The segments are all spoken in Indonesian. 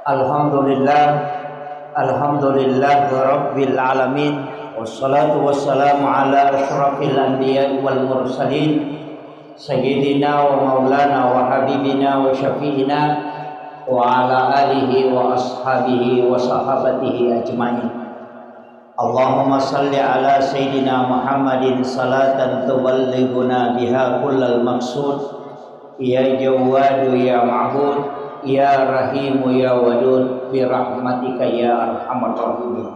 Alhamdulillah, alhamdulillah rabbil alamin. Wassalatu wassalamu ala asyrafil anbiya wal mursalin sayyidina wa maulana wa habibina wa syafi'ina wa ala alihi wa ashabihi wa sahabatihi ajmain. Allahumma salli ala sayyidina Muhammadin salatan tuballighuna biha kullal maqsud. Ya Jawadu ya Ma'bud, ya Rahimu ya Wadud, bi rahmatika ya arhamar rahimin.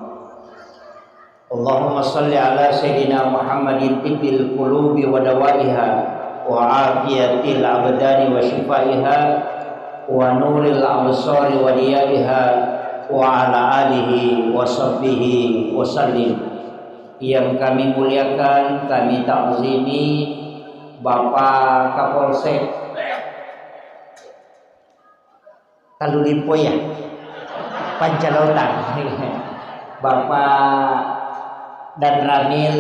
Allahumma salli ala sayyidina Muhammadin tibbil qulubi wa dawaiha wa afiyatil abdani wa shifaiha wa nuril absari wa diyaiha wa ala alihi wa sahbihi wa sallim. Yang kami muliakan, kami ta'zimi Bapak Kapolsek Kalulimpo ya, Pancalautan, Bapak dan Ramil,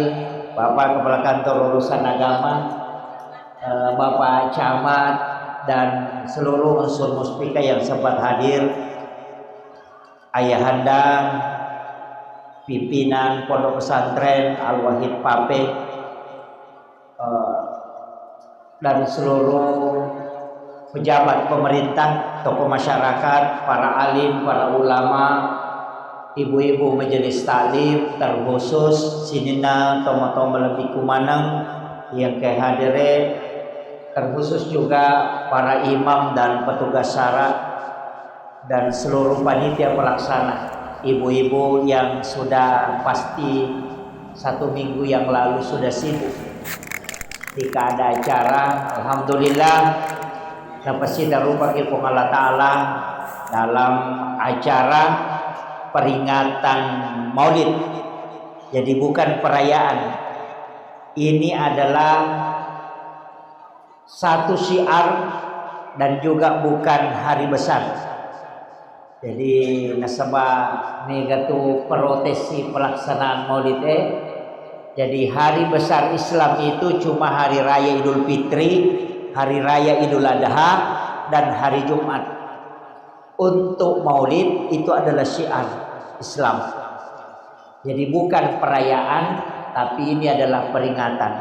Bapak Kepala Kantor Urusan Agama, Bapak Camat dan seluruh unsur muspika yang sempat hadir, ayahanda, pimpinan Pondok Pesantren Al-Wahid Pape, dan seluruh pejabat pemerintah, tokoh masyarakat, para alim, para ulama, ibu-ibu majelis taklim, terkhusus sinina tomo-tomo lebih kumanang yang kehadirin, terkhusus juga para imam dan petugas syara dan seluruh panitia pelaksana, ibu-ibu yang sudah pasti 1 minggu yang lalu sudah sibuk ketika ada acara. Alhamdulillah dapat kita rupa ilmu Allah Ta'ala dalam acara peringatan Maulid. Jadi bukan perayaan, ini adalah satu syiar dan juga bukan hari besar. Jadi nasabah negatu protesi pelaksanaan Maulid. Jadi hari besar Islam itu cuma hari raya Idul Fitri, hari raya Idul Adha, dan hari Jumat. Untuk Maulid itu adalah syiar Islam. Jadi bukan perayaan, tapi ini adalah peringatan.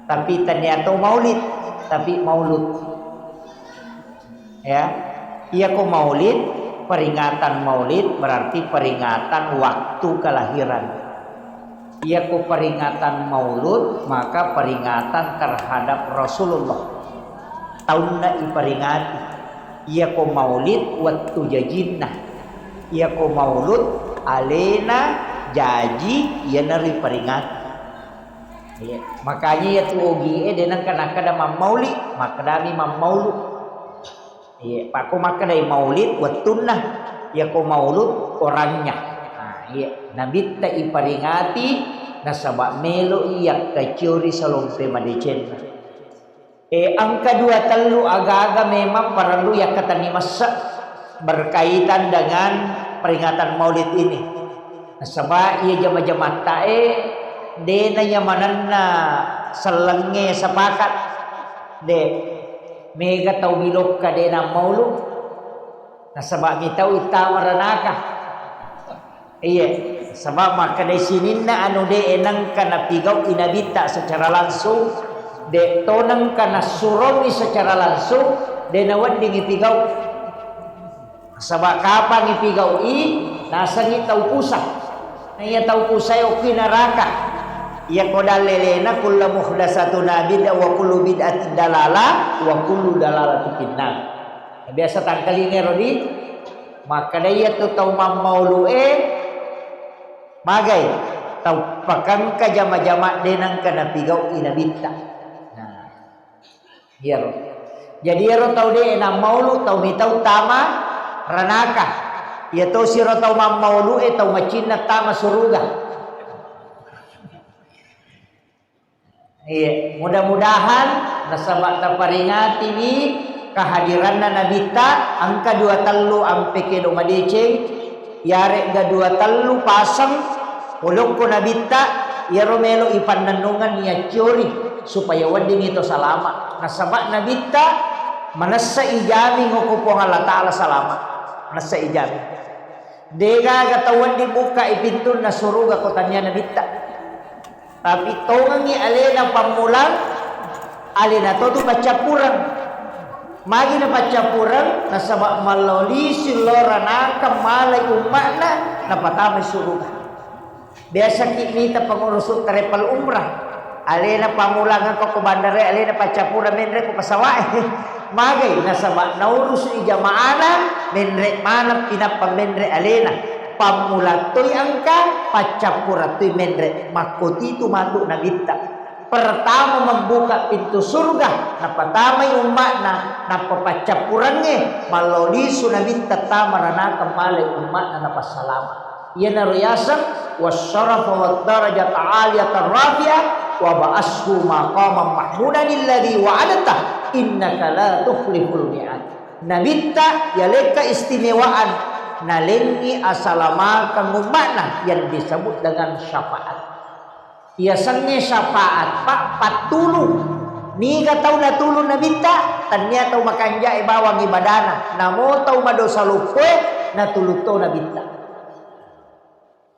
Tapi ternyata Maulid, tapi Maulud. Ya, iya kok Maulid, peringatan Maulid berarti peringatan waktu kelahiran. Ia ku peringatan Maulud, maka peringatan terhadap Rasulullah. Tahunna iperingati. Ia ku Maulid waktu jajinna. Ia ku Maulud alena jaji ia nari peringati. Ya. Makanya ya tu ogi denang kana mam Maulid, maka dami mam Maulud. Iya, paku maka dari Maulid watunna. Ia ku Maulud orangnya. Iya, Nabi ta iperingati nasabak melo iya kacuri salompe madicen. Angka 2 telu aga-aga memang perlu ya kata ni masa berkaitan dengan peringatan Maulid ini. Nasabak iya jama-jama tae dena yamananna selenge sepakat de mega tau bilok ka dena Maulud. Nasabak mitau itamaranaka. Iya, sebab maka di sini na anu de enang kana pigau inabita secara langsung, de tonang kana suroni secara langsung, de nawan dingi pigau. Sebab kapan ipigau nasangi tau pusat. Na iya tau pusay o kinaraka. Iya kodal lelena kullu muhdatsatun bid'ah wa kullu bid'atin dalalah wa kullu dalalatin finnar. Biasa tangkalinge rodi, maka dia tu tau maulu magai tau pakan ka jama-jama denang kana pigau inabita. Nah, hiero. Jadi hiero tau de enam maulu tau mitau tama ranaka. Ya tau siro tau mam maulu tau macina tama suruga. Iya, mudah-mudahan nasabak taparingati ni kehadiran nabita angka 2 telu ampe ke do madeceng yare ga 2 telu pasang ulung ko nabita ya romelo ipanandungan niya curi supaya wading itu salama nasabak nabita manasa ijami ngukupong Allah Ta'ala salama nasa ijab. Dega katawan dibuka ipintu na suruga ko tanya na bitta. Tapi tongangi alena pamulang, alena to pacapurang. Magi na pacapurang nasa maloli silora na kamalay umakna na patamay suruga. Biasa kita pengurusut trepal umrah. Alena pamulangan ko bandare, alena pacapura menre ko pasawae. Magay nasa naurus ni jamaana menre manap pinapang menre alena. Pamulatoy angka pacapura toy menre makuti tumatu na bitta. Pertama membuka pintu surga na patamay umakna na papacapurange maloli sunabinta tamaranaka malay umakna na pasalama. Yan na riyasan wasyarafa wa darajat aliyatan rafi'ah wa ba'ashu maqaman mahmudan alladhi wa'adata innaka la tukhliful mi'ad. Nabita yaleka istimewaan nalengi asalama kang umakna yang disebut dengan syafaat. Biasanya syafaat pak patulung ni ka tahu natulung nabita tanya tahu makanja ibawang ibadana namo tahu madosa lupa natuluto nabita.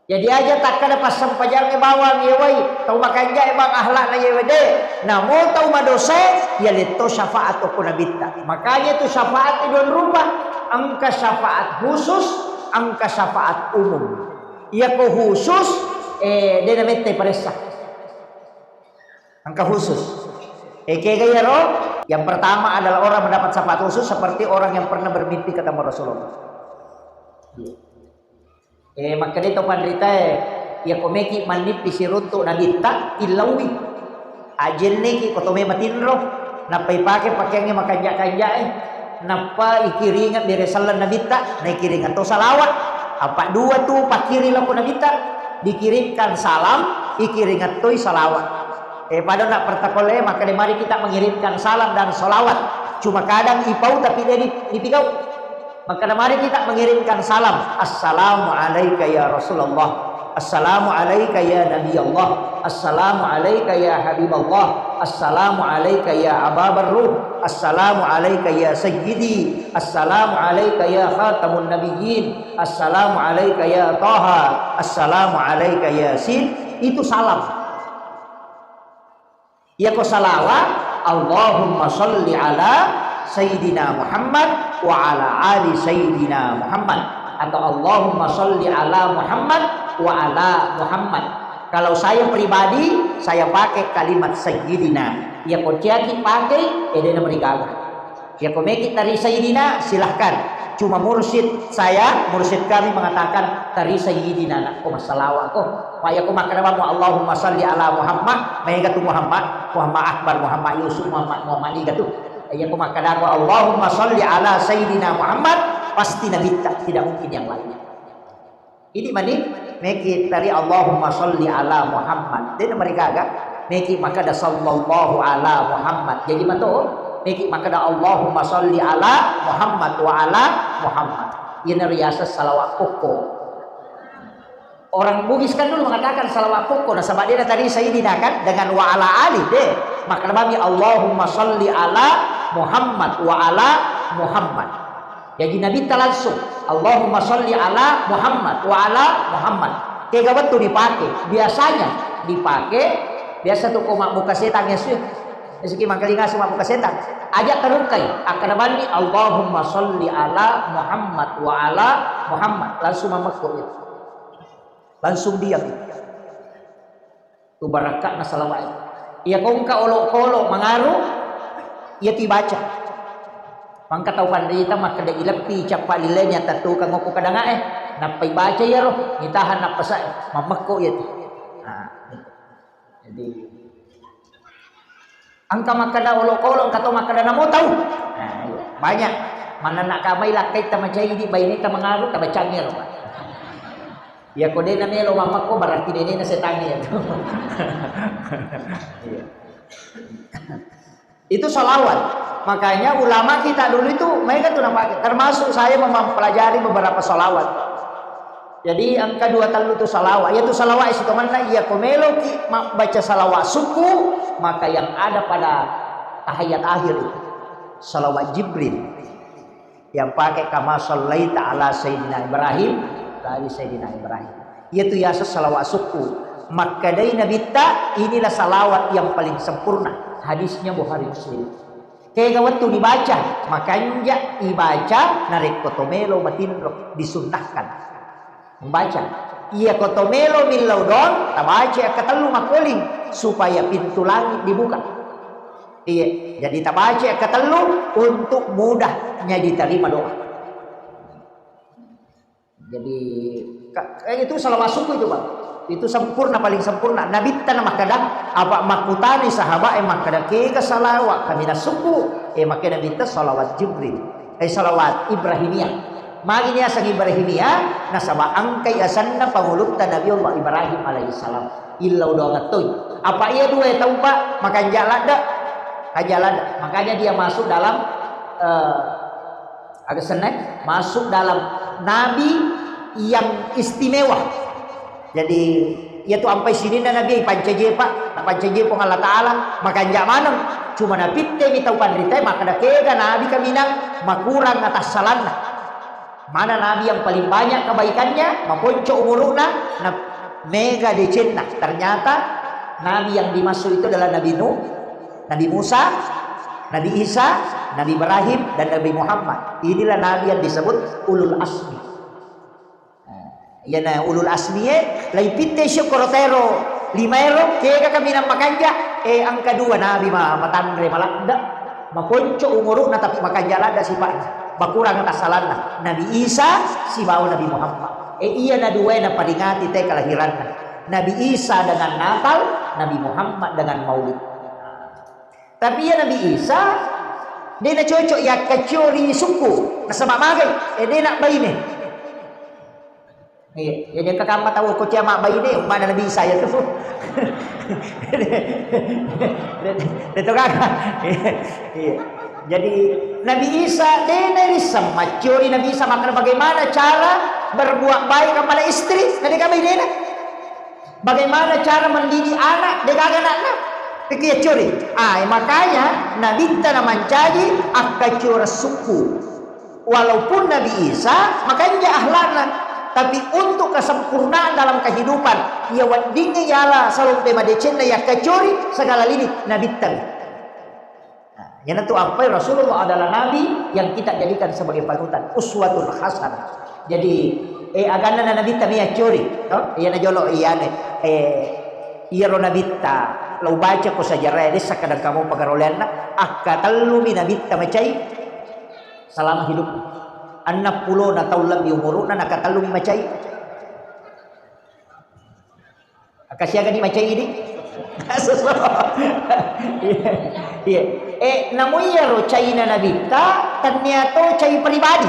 Jadi aja tak kada pasang pajang ibawang yewai tahu makanja ibang ahlak na yewede namo tahu madosa ya leto syafaat ko nabita. Makanya itu syafaat idon rupa angka syafaat khusus angka syafaat umum. Ya ko khusus dia namanya peresa angka khusus. Kaya roh yang pertama adalah orang mendapat syafaat khusus seperti orang yang pernah bermimpi ketemu Rasulullah. Maka dito pandrita ya komeki manip pisirunto na dita ilawi ajel niki kotome matinro napay pakai makanja-kanja napa ikiringat di resalan na dita na ikiringat to salawat apa dua tu pakiri lang ko na dita dikirimkan salam ikiringat toy salawat. Pada nak pertakole maka mari kita mengirimkan salam dan salawat. Cuma kadang ipau tapi dia dipikau. Maka mari kita mengirimkan salam. Assalamu alayka ya Rasulullah. Assalamu alayka ya Nabi Allah. Assalamu alayka ya Habib Allah. Assalamu alayka ya Ababar Ruh. Assalamu alayka ya Sayyidi. Assalamu alayka ya Khatamun Nabiyyin. Assalamu alayka ya Taha. Assalamu alayka ya Sin. Itu salam. Ya ko salawat Allahumma salli ala Sayyidina Muhammad wa ala ali Sayyidina Muhammad atau Allahumma salli ala Muhammad wa ala Muhammad. Kalau saya pribadi saya pakai kalimat Sayyidina. Ya ko ciaki pakai dia merigala. Ya ko meki tari Sayyidina silahkan. Cuma mursyid saya, mursyid kami mengatakan tari Sayyidina nak ko masalawa ko. Paya ko makanama Allahumma salli ala Muhammad, mega tu Muhammad Akbar, Muhammad Yusuf, Muhammad Iga tu. Ya ko makanama Allahumma salli ala Sayyidina Muhammad, pasti nabi tidak mungkin yang lainnya. Ini mani meki tari Allahumma salli ala Muhammad. Dia mereka agak meki maka da sallallahu ala Muhammad. Jadi mato meki maka da Allahumma salli ala Muhammad wa ala Muhammad. Ini riasa salawat pokok. Orang Bugis kan dulu mengatakan salawat pokok. Nah sama dia tadi Sayyidina kan dengan wa ala ali deh. Maka namanya Allahumma salli ala Muhammad wa ala Muhammad. Jadi Nabi ta langsung Allahumma salli ala Muhammad wa ala Muhammad. Kayak gawat tuh dipakai. Biasanya dipakai biasa tuh koma muka setan Yesus. Meski mangkalinga semua muka setan. Ajak terungkai akan namanya Allahumma salli ala Muhammad wa ala Muhammad. Langsung mamakku itu. Langsung diam tu barakat na salawat. Ia kong ka olok-olok mengaruh ia tibaca. Mangka tau pandita maka da ilapi capa lilenya tatu kang ko kadanga napay baca ya roh nitahan na pasa mamakko ya. Jadi angka makada olok-olok kato makada namo tahu. Banyak mana nak kamay lakay ta macay di bayni ta mengaruh ta bacangir. Ya kode na melo mama ko berarti dene na setangi ya. Itu salawat. Makanya ulama kita dulu itu mereka tuh nampak termasuk saya mempelajari beberapa salawat. Jadi angka 2 talu itu salawat. Yaitu salawat itu mana ya komelo ki baca salawat suku maka yang ada pada tahiyat akhir itu salawat Jibril. yang pakai kama shallaita ala sayyidina Ibrahim dari sayyidina Ibrahim. Yaitu ya salawat suku. Maka dari Nabi inilah salawat yang paling sempurna. Hadisnya Bukhari Muslim. Kaya waktu dibaca, makanya dibaca narik kotomelo matinro disunnahkan. Membaca. Ia kotomelo min laudon, tabaca katalu makoling supaya pintu langit dibuka. Iya, jadi tabaca katalu untuk mudahnya diterima doa. Jadi itu salawat suku itu, Bang. Itu sempurna, paling sempurna. Nabi tanah makada apa makutani sahabat makada ke salawat kami suku makada nabi salawat Jibril salawat Ibrahimiyah. Magi niya sang Ibrahimiyah nasaba angkay asanna panguluk ta Nabi Allah Ibrahim alaihissalam. Illau do ngatoy. Apa ia dua tahu Pak? Makan jalada. Kajalada. Makanya dia masuk dalam agak seneng masuk dalam nabi yang istimewa. Jadi yaitu sampai sini Nabi pancaje Pak, pancaje pun Allah Taala makan mana cuma nabi teh mi tahu pandrite maka da kega nabi kami nang makurang atas salanna. Mana nabi yang paling banyak kebaikannya, maponco umuruna, mega decenna. Ternyata nabi yang dimaksud itu adalah Nabi Nuh, Nabi Musa, Nabi Isa, Nabi Ibrahim dan Nabi Muhammad. Inilah nabi yang disebut ulul asmi. Ya na ulul asmi lai pitte syukurotero limero kega kami nang makanja angka dua nabi matandre malakda maponco umuruna tapi makanja lada sifatnya. Bakurang atas salana Nabi Isa si bau Nabi Muhammad iya na dua na paringati teh kelahiran Nabi Isa dengan Natal, Nabi Muhammad dengan Maulid. Tapi ya Nabi Isa dia na cocok ya kecuri suku nasama magai dia nak bayi ni iya ya dia kakak tahu ko mak bayi ni mana Nabi Isa ya tu itu kakak iya. Jadi Nabi Isa denerisam macuri Nabi Isa maka bagaimana cara berbuat baik kepada istri dari kami dena. Bagaimana cara mendidik anak dengan anak-anak. Pikir curi. Makanya Nabi tanah mancaji akacur suku. Walaupun Nabi Isa makanya ahlakna tapi untuk kesempurnaan dalam kehidupan ia wadingnya ialah selalu tema decena ya kacuri segala lini Nabi tanah. Yang itu apa Rasulullah adalah nabi yang kita jadikan sebagai panutan uswatul hasanah. Jadi agana nabi tamia curi no iya na jolo iya ne iya ro nabi ta lau baca ko sajarah desa kadang kamu pagaroleanna akatallu min nabi tamacai selama hidup 60 na taun lebih umuruna nakatallu mi macai akasiaga di macai ini iya namuya ro cai na nabita ternyata cai pribadi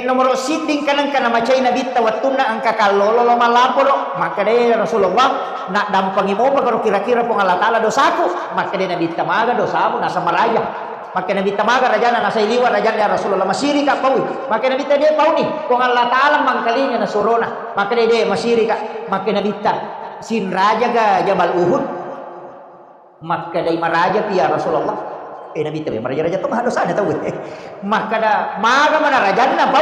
nomor siting kanang kana macai nabita watuna angka kalolo malaporo maka de Rasulullah nak dampangi mo pagaro kira-kira pong Allah Taala dosaku maka de nabita maga dosamu nasa maraja maka nabita maga rajana nasa iliwa rajana ya Rasulullah masiri ka pawi maka nabita de pauni pong Allah Taala mangkalinya na surona maka de masiri ka maka nabita sin raja ga Jabal Uhud maka dari maraja pia Rasulullah Nabi tabi maraja-raja tu harus ada tahu maka da maga mana raja na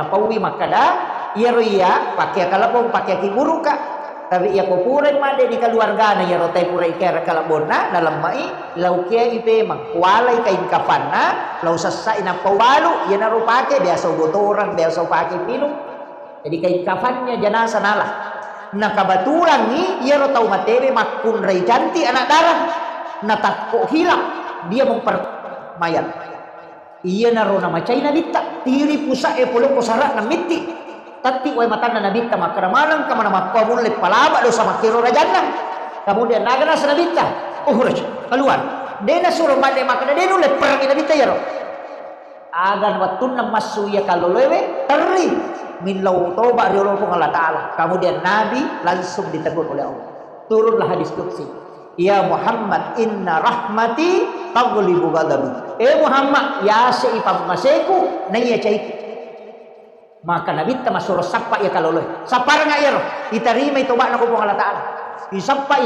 pauni maka da iya pakai kalapong pakai kiburu ka tapi ia kupuran made di keluarga na ya rotai purai kera kalabona dalam mai lau kia ipe mangkualai kain kafanna lau sasa ina pawalu ia naru pakai biasa botoran biasa pakai minum jadi kain kafannya jenazah nalah. Nah kebetulan nih ia rotau materi makun rai janti anak darah nah takut hilang dia mayat iya naro nama cai nabita tiri pusa polo posara na miti tapi wai matan na nabita makaramanang kamana makwamun le palaba do sama kiro rajana kemudian nagana sa nabita keluar dena suruh mande makana denu le perang nabita ya ro agan watun na masuya kalolowe teri min lau toba riolo pun Allah Ta'ala kemudian Nabi langsung ditegur oleh Allah turunlah hadis qudsi ya Muhammad inna rahmati taghlibu ghadabi Muhammad ya seipam maseku naya caiku maka Nabi tamasuro sapa ya kaloloy sapar nga iro diterima itoba na pun Allah Ta'ala isapa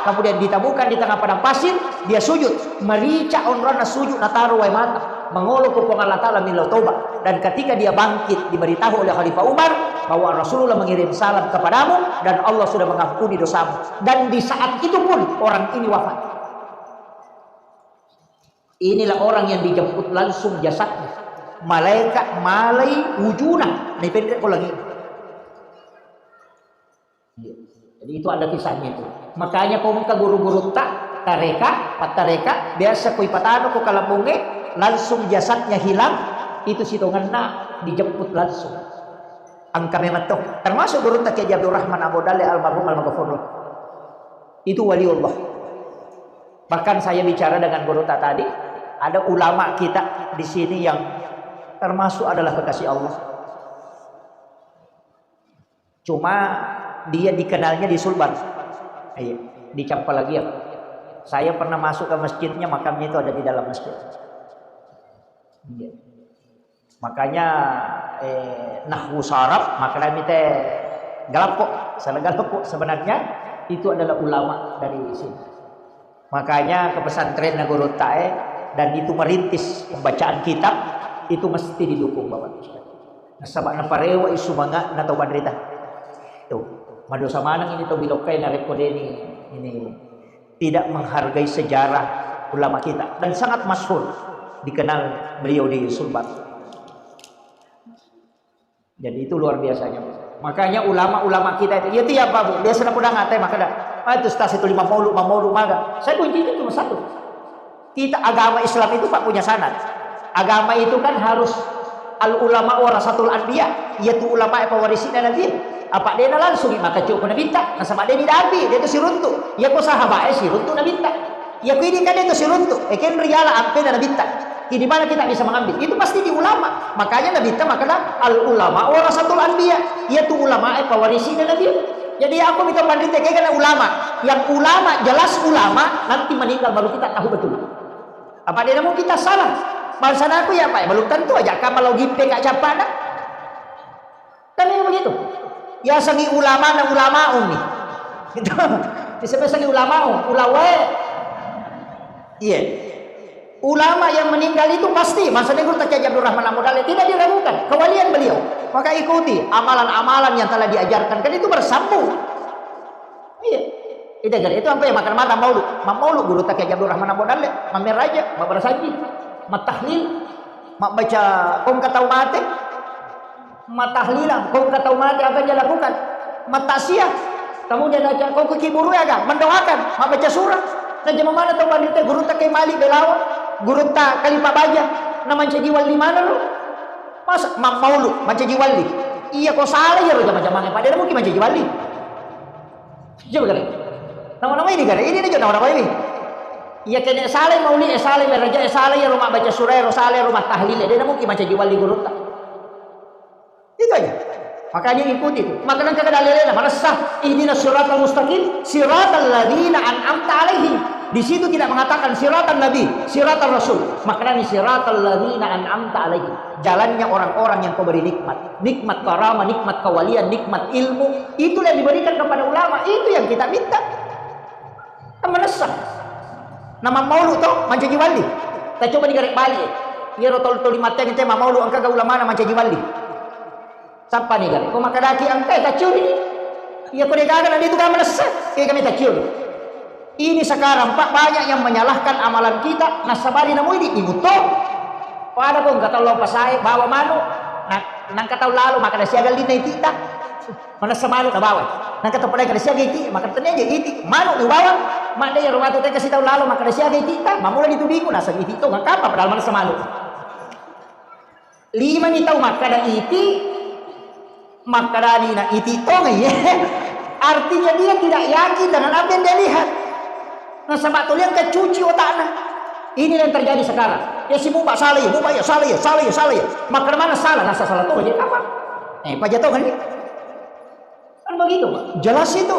kemudian ditabukan di tengah padang pasir dia sujud merica onrona sujud na taruh wai mata mengolok kupung Allah Ta'ala milau taubat. Dan ketika dia bangkit, diberitahu oleh Khalifah Umar bahwa Rasulullah mengirim salam kepadamu dan Allah sudah mengampuni dosamu. Dan di saat itu pun orang ini wafat. Inilah orang yang dijemput langsung jasadnya. Malaikat malai wujuna. Ini pendek ko lagi. Jadi itu ada kisahnya itu. Makanya kau muka guru-guru tareka, patareka, biasa kau ipatano ko kalamunge, langsung jasadnya hilang, itu sitongan na dijemput langsung. Ang kami matok. Termasuk guru tak Kiai Abdul Rahman Abu Dalil almarhum al-Maghfurullah. Itu waliullah. Bahkan saya bicara dengan guru tak tadi, ada ulama kita di sini yang termasuk adalah kekasih Allah. Cuma dia dikenalnya di Sulbar, di Campalagian. Saya pernah masuk ke masjidnya, makamnya itu ada di dalam masjid. Makanya nahwu saraf, makanya mite galapok, salah galapok sebenarnya itu adalah ulama dari sini. Makanya ke pesantren Nagoro Tae dan itu merintis pembacaan kitab itu mesti didukung Bapak. Nasabak na parewa isu mga na tauban rita. Tuh. Madosa manang ini to bilokay na rekode ini tidak menghargai sejarah ulama kita dan sangat masyhur dikenal beliau di Sulbar. Jadi itu luar biasanya. Makanya ulama-ulama kita itu ya apa Bu? Biasa na pudang ate maka dah. Itu stas itu 50 maga. Saya kuncinya cuma satu. Kita agama Islam itu Pak punya sanad. Agama itu kan harus al ulama warasatul anbiya, yaitu ulama yang pewarisina nabi. Apa dia langsung maka cukup nabi tak nasama dia didapi dia itu si runtu ya ko sahabat si runtu nabi tak ya ko ini kan itu si runtu ken riala ampe nabi tak di mana kita bisa mengambil itu pasti di ulama. Makanya nabi tak makanya al ulama warasatul anbiya, yaitu ulama yang pewarisina nabi. Jadi aku minta pandit kayak ulama yang ulama jelas ulama nanti meninggal baru kita tahu betul apa dia mau kita salah. Bangsa aku ya Pak belum tentu aja kalau gipe kak capana kan ini begitu. Ya sangi ulama na ulama umi. Itu disebut sangi ulama ulawe. Iya. Ulama yang meninggal itu pasti maksudnya guru tak Abdul Rahman Amudale tidak diragukan kewalian beliau. Maka ikuti amalan-amalan yang telah diajarkan kan itu bersambung. Iya. Itu apa ya makan mata maulu guru tak Abdul Rahman Amudale mamer raja babar saji matahlil mak baca kong katau mate matahlilan kau kata umat apa yang dia lakukan matasiah kemudian aja kau kekiburu ya kan mendoakan mak baca surah dan jam mana tahu wanita guru tak kemali belawa guru tak kalipah baja nama jadi wali mana lu masa maulu macam wali iya kau salah ya lu zaman-zaman pada mungkin macam wali coba kan nama-nama ini kan ini aja nama-nama ini iya kena salah mauli salah raja salah ya rumah baca surah salah rumah tahlil dia mungkin macam wali guru tak itu aja. Makanya ikuti itu. Makanya kagak dalilnya mana sah ihdinas siratal mustaqim siratal ladzina an'amta alaihim. Di situ tidak mengatakan siratal nabi, siratal rasul. Makanya siratal ladzina an'amta alaihim. Jalannya orang-orang yang kau beri nikmat. Nikmat karamah, nikmat kewalian, nikmat ilmu. Itulah yang diberikan kepada ulama. Itu yang kita minta. Mana sah. Nama maulu toh mancaji wali. Kita coba digarek balik. Ya rotol lima teng tema maulu angka ulama nama mancaji wali. Siapa nih kan? Kau makan daki angkai tak curi. Ya kau dikatakan itu kan melesat. Kayak kami tak curi. Ini sekarang Pak banyak yang menyalahkan amalan kita. Nasabari namu ini ibuto. Pada kau nggak tahu lupa saya bawa manu. Nang kata lalu maka ada siaga lina itu tak. Mana semalu na bawa. Nang kata pada kada siaga itu maka ternyata itu manu di bawah. Mak dia rumah tu kasih tahu lalu maka ada siaga itu tak. Mamula ditudingku nasa itu nggak apa padahal mana semalu. Lima ni tahu maka ada itu. Makarani na ititong ya. Artinya dia tidak yakin dengan apa yang dia lihat. Nah sebetulnya yang kecuci otaknya. Ini yang terjadi sekarang. Ya si Muba salah ya, Muba ya salah ya, salah ya, salah ya. Maka mana salah? Nasa salah tuh jadi apa? Pak jatuh kan ini? Kan begitu, Pak. Jelas itu.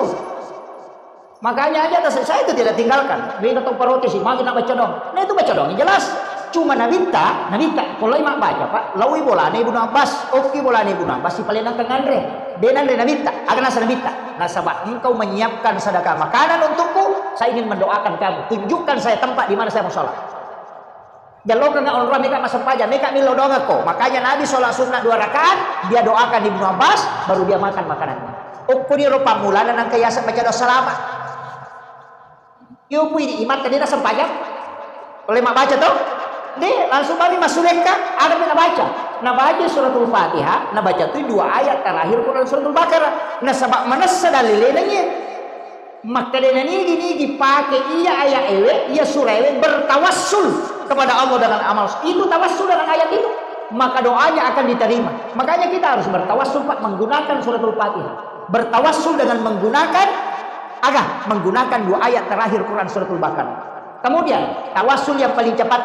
Makanya aja saya itu tidak tinggalkan. Dia ketemu parotis, makin nak baca dong. Nah itu baca dong, jelas. Cuma nabita, kalau imak baca Pak, lawi bola ni Ibnu Abbas, oki bola ni Ibnu Abbas, si paling nangkang andre, dia nandre nabita, akan nasa nabita, nasabah engkau menyiapkan sedekah makanan untukku, saya ingin mendoakan kamu, tunjukkan saya tempat di mana saya mau sholat. Jalo ka nga onra meka masampaja, meka milodong ako. Makanya Nabi sholat sunnah 2 rakaat, dia doakan Ibnu Abbas, baru dia makan makanannya. Ukuri ro pamulanan ng kayasa baca doa salamat. Yung pwede imat kanina sampajak. Oleh mak baca tuh, deh langsung kami masulek ka, ada yang baca. Nabaca suratul Fatihah, nabaca tuh 2 ayat terakhir Quran suratul Baqarah. Nah sabab manasa dalilinnya. Maka dengan ini dipakai iya ayat ewe, iya surah ewe bertawassul kepada Allah dengan amal. Itu tawassul dengan ayat itu, maka doanya akan diterima. Makanya kita harus bertawassul Pak menggunakan suratul Fatihah. Bertawassul dengan menggunakan 2 ayat terakhir Quran suratul Baqarah. Kemudian tawassul yang paling cepat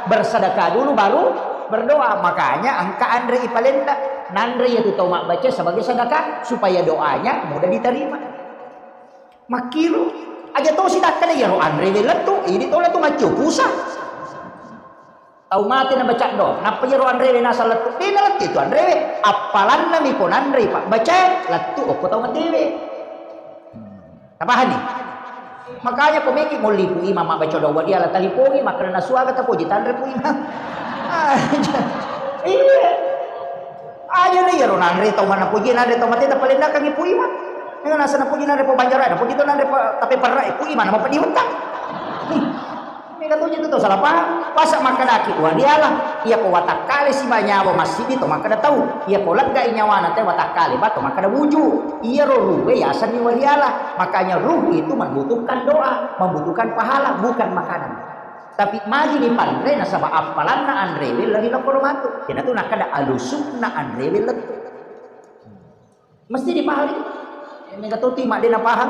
bersedekah dulu baru berdoa. Makanya angka Andre ipalenda nandre itu tahu mak baca sebagai sedekah supaya doanya mudah diterima. Makiru aja tahu sih tak kena ya ro Andre letu ini tahu letu macu pusat tahu mati na baca do napa ya ro Andre nasa letu dina letu itu Andre apalan na mi kon Andre Pak baca letu aku tahu mati we tapahan nih makanya pemiki mau lipu mama baca do dia la talipungi makana nasuaga ta puji Andre pu imam iya aja nih ya ro Andre tahu mana puji Andre tahu mati ta palinda kang ipu imam dengan nasa na puji nare po banjaran, na puji to nare po tapi perai, puji mana mau pediutak. Ini kan tuji itu salah paham. Pasak maka daki, wah dialah. Ia ko watak kali si banyawa masih itu maka dah tahu. Ia ko lega inyawana teh watak kali batu maka dah wuju. Ia ruh ya asan ni walialah. Makanya ruh itu membutuhkan doa, membutuhkan pahala bukan makanan. Tapi maji di pandre na sabab apalan na andrewe lagi na koromatu. Kena tu nak ada alusuk na andrewe letu. Mesti dipahami. Ini kata tu mak dia nak paham.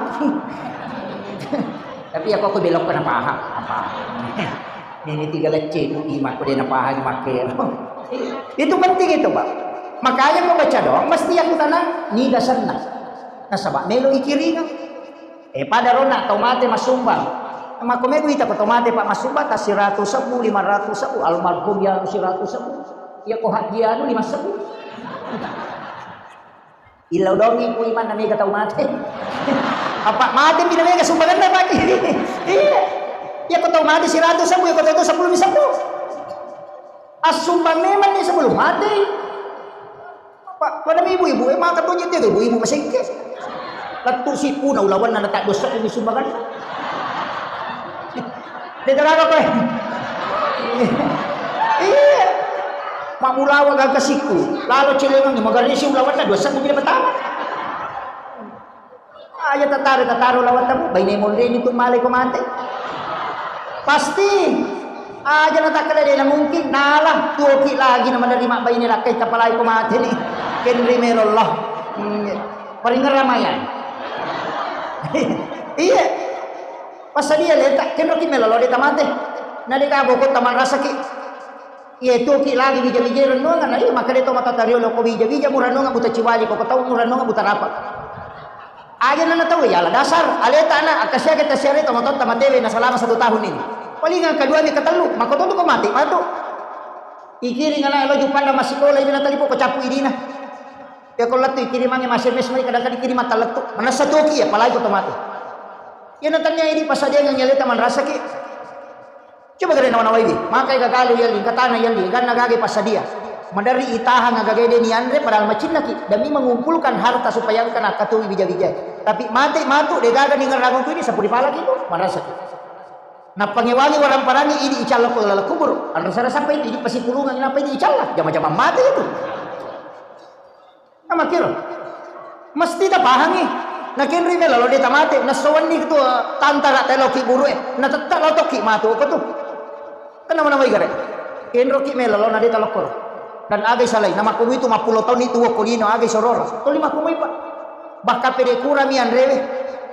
Tapi aku belok kena paham. Apa? Ini 3 leceh tu imak dia nak paham makin. Itu penting itu, Pak. Makanya kau baca doang mesti aku tanang ni gasanna. Nah sabab melo ikiringa. Pada rona tomate masumbang. Mako mego ita ko tomate Pak masumba ta 100.000 500.000 almarhum yang 100.000. Ya ko hadiah 5.000. Ilaw dongi po iman na may kataw mati. Apa mati pinamay kasumbangan na pagi. Iya. Ya ko taw mati 100.000 ya ko taw 10.000. Asumbang naman ni sebelum mati. Apa pada ibu-ibu maka tunjuk dia ibu-ibu masingkes. Latu si puna ulawan na natak dosa ni sumbangan. Ditarago ko. Iya. Mamulawa gagasiku lalo cilengan magaling si ulawan na dosa mo pinapatawa aja tataro lawan tamu bainay mo rin itong malay kumante pasti aja natakala din mungkin nalah tuki lagi naman dari mak bayi nila kay tapalay kumante ni kenri merollah paringaramayan iya pasal dia letak kenro ki melolo di tamate na di kabo ko taman rasaki iya tuki lagi bija-bija renungan na iya maka dito matatario lo ko bija-bija mo renungan buta ciwali ko kataw mo renungan buta rapat aja na nataw ya la dasar aleta na akasya kita syari to maton tamatewe na selama 1 tahun ini palingan kedua ni katalu maka to ko mati pato ikiri nga na lo jupan na masikola ini natali po kacapu idina ya ko latu ikiri mangi masemes mai kadang-kadang ikiri mata letu manasa tuki ya palay ko tomate yan natanya ini pasadya nga nyalita man rasaki coba gede nawan awai makai gagalu yali katana yali kan nagage pasadia madari itaha ngagage ni andre padahal macin laki demi mengumpulkan harta supaya kena katui bija-bija tapi mati matu de gaga ningal ragu ini sapuri pala gitu marasa na pangewangi warang parangi ini icalak ko lala kubur andra sara sampai ini pasi pulungan apa ini icalak jama-jama mati itu nama kira mesti dah pahangi na kenri me lalo de tamate na sowani itu tantara telo ki buru na tatak lo toki matu ko tu kenapa nama igare kenro ki me lalo na de talokor dan agay salay nama ko itu 50 tahun itu ko lino agay sorora to 50 pa baka pere kura mi andreve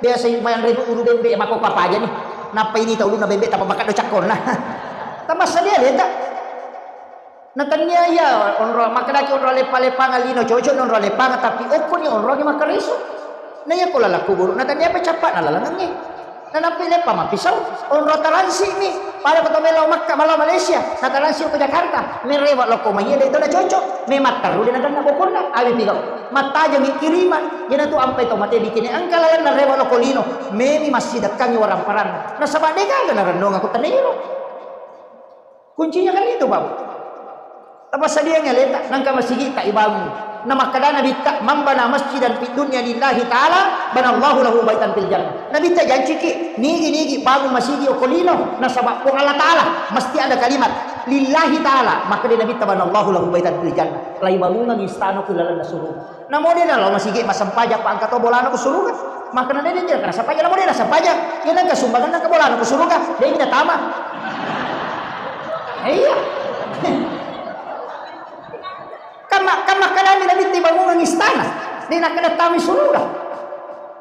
dia say mayan rebu uru bembe mako papaja nih napa ini tahu na bembe tapa baka do cakor na tamas dia leta natanya ya onro makadaki onro lepa-lepa ngalino coco onro lepa tapi oko ni onro ni makariso na ya ko lalaku buru natanya pa capat na lalangangi nanapi lepa mapisau onro taransi ni para kotomelo Makkah malau Malaysia nataransi ke Jakarta merewa loko maya itu na cocok me mataru din agad na bukona abi pigaw mata jami kiriman yana tu ampai to mate bikini angkalalan na rewa loko lino me mi masjid kami warang parang na sabade ka na randong ako tanero Kuncinya kan itu, Bapak. Tapos dia ngeleta nangka masjid tak ibangun. Nama kada Nabi tak mambana masjidan fid dunya lillahi ta'ala banallahu lahu baitan fil jannah. Nabi tak janji ki nigi bangun masjid o kolino na sabab pun Allah Ta'ala mesti ada kalimat lillahi ta'ala, maka dia Nabi tabanallahu lahu baitan fil jannah. Lai bangunan istana ku dalam surga. Namo dia dalam masjid masam pajak pa angkat bolana ku surga. Maka dia dia rasa pajak namo dia rasa pajak. Dia nang sumbangan nang bolana ku surga. Dia ini tama. Iya. Kama kadang Nabi bangunan istana di nak kena tami surga.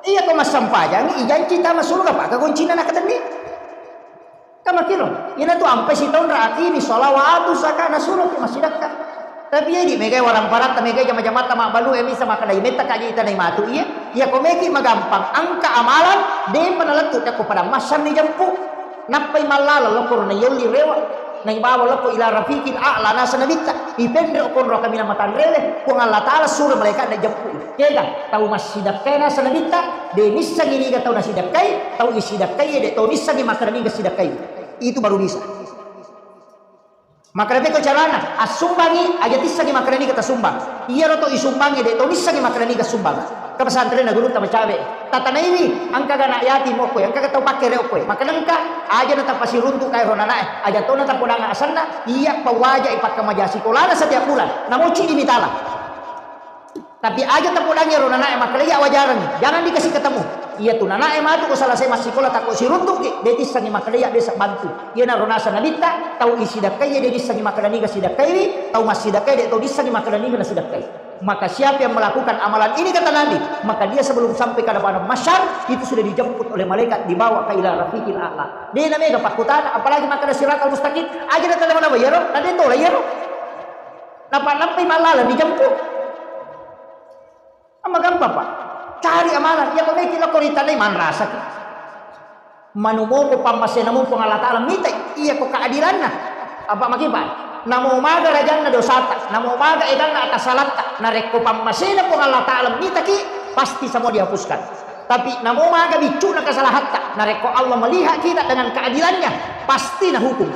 Iya ko masampajang ijanji tama surga pa kunci na nakatandi. Kama kiro ina tu ampai si tahun raati ni salawatu sakana surga masih dekat. Tapi ya di mega orang parat mega jama-jama tama balu emi sama kada imeta kaji ita nai matu iya ko meki magampang angka amalan de panalatu ko pada masan ni jampu napai malala lokor na yoli rewa na ibawa lako ila rafiqil a'la nasa nabita ipendre okon ro kami na matanrele kung Allah Ta'ala surah mereka na jampu kega tau masidap kay nasa nabita de nissa gini ga tau nasidap kay tau isidap kay de tau nissa gi makarani ga sidap kay itu baru bisa makarani ko carana asumbangi aja tissa gi makarani ka sumbang iya ro to isumbangi de tau nissa gi makarani ga sumbang ka pesantren na guru ta macabe tatana ini angka gana yati mo ko angka tau pakai reo ko maka nangka aja na tapasi runtu kay ro nanae aja to na tapodanga asanna iya pawaja ipat ka majasi kolana setiap bulan namuci di mitala tapi aja tapodanga ro nanae maka liya wajaran jangan dikasih ketemu iya tu nanae matu ko salah saya masih sekolah takut si runtu detis sangi maka liya desa bantu iya na ronasa nabita tau isi dakai de sangi maka dani ga sidakai tau masih dakai de tau disangi maka dani ga sidakai. Maka siapa yang melakukan amalan ini kata Nabi, maka dia sebelum sampai ke depan masyar itu sudah dijemput oleh malaikat dibawa ke ila rafiqil a'la. Dia namanya kepakutan apalagi maka siratal mustaqim aja datang mana ya ro? Nanti to lah ya ro. Napa nampai malala dijemput. Ama gampang Pak. Cari amalan ya kau mikir kau ditandai man rasa. Manumo ko pamasenamo ko Allah Taala minta iya ko keadilanna. Apa makipan? Namo maga rajan na dosata, namo maga edan na atas salata, na rekko pamasena po Allah Ta'ala mitaki, pasti semua dihapuskan. Tapi namo maga bicu na kasalahatta, na rekko Allah melihat kita dengan keadilannya, pasti na hukum.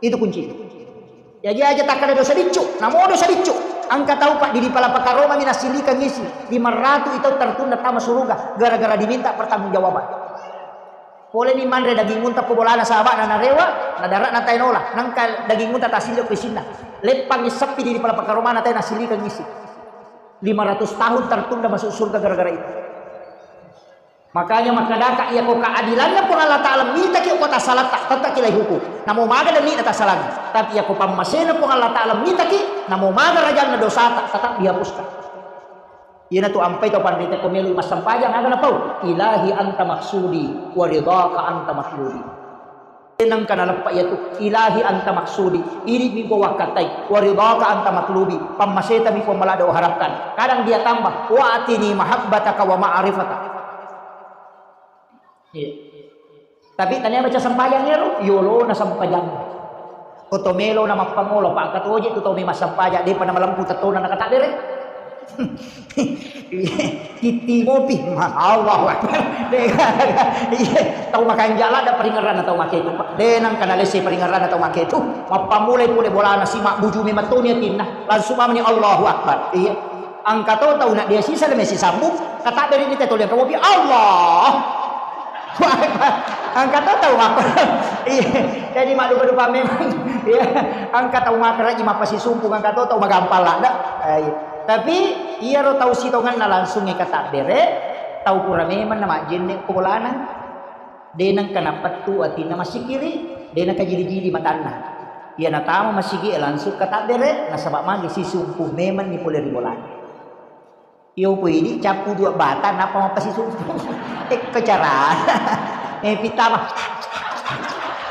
Itu kunci. Ya aja tak ada dosa bicu, namo dosa bicu. Angka tahu Pak di pala pakaroma minasilikan ngisi, 500 itu tertunda tama surga, gara-gara diminta pertanggungjawaban. Boleh ni mandre daging muntah ko bolana sahabat na narewa na darat na tayo nola nangka daging muntah tasilyo pisina lepang isapi di pala pakaroma na tayo nasilikan ngisi 500 tahun tertunda masuk surga gara-gara itu. Makanya makadaka iya ko keadilannya pun Allah Ta'ala minta ki ko ta salat tak tata kilay hukum namo maga dan ni ta salag tapi iya ko pamasena pun Allah Ta'ala minta ki namo maga rajan na dosa tak tetap dihapuskan. Ina tu ampai tau pandita ko melu mas sampajang aga na pau ilahi anta maksudi wa ridaka anta matludi enang kana lepa ya tu ilahi anta maksudi ini mi ko wakatai wa ridaka anta matlubi pamaseta mi ko malado harapkan kadang dia tambah wa atini mahabbataka wa ma'rifataka iya tapi tanya baca sampajang ya ro yolo na sampajang otomelo na mapangolo pa katoje tu to mi mas sampajang di pana malampu tato na nakatadere titi ngopi Allahu Akbar tahu makan jalan ada peringaran atau make itu denang kana lese peringaran atau make itu mapamulai pule bola nasi mak buju mi matunya tinah langsung amni Allahu Akbar iya angka tahu nak dia sisa le mesi sambung kata dari ini tetol yang kamu Allah angka tahu mak iya jadi mak dupa memang iya angka tahu mak raji mak pasi sumpung angka tahu magampal lah dak tapi iya ro tahu sitongan na langsung kata bere tahu pura memang nama jenne kolana denang kana patu ati na masikiri denang kajili-jili matanna iya na tama masigi langsung kata bere na sabab magi si sumpuh memang ni pole ribolan iyo pwede capu dua bata napa mapasi sumpuh kecara pita mah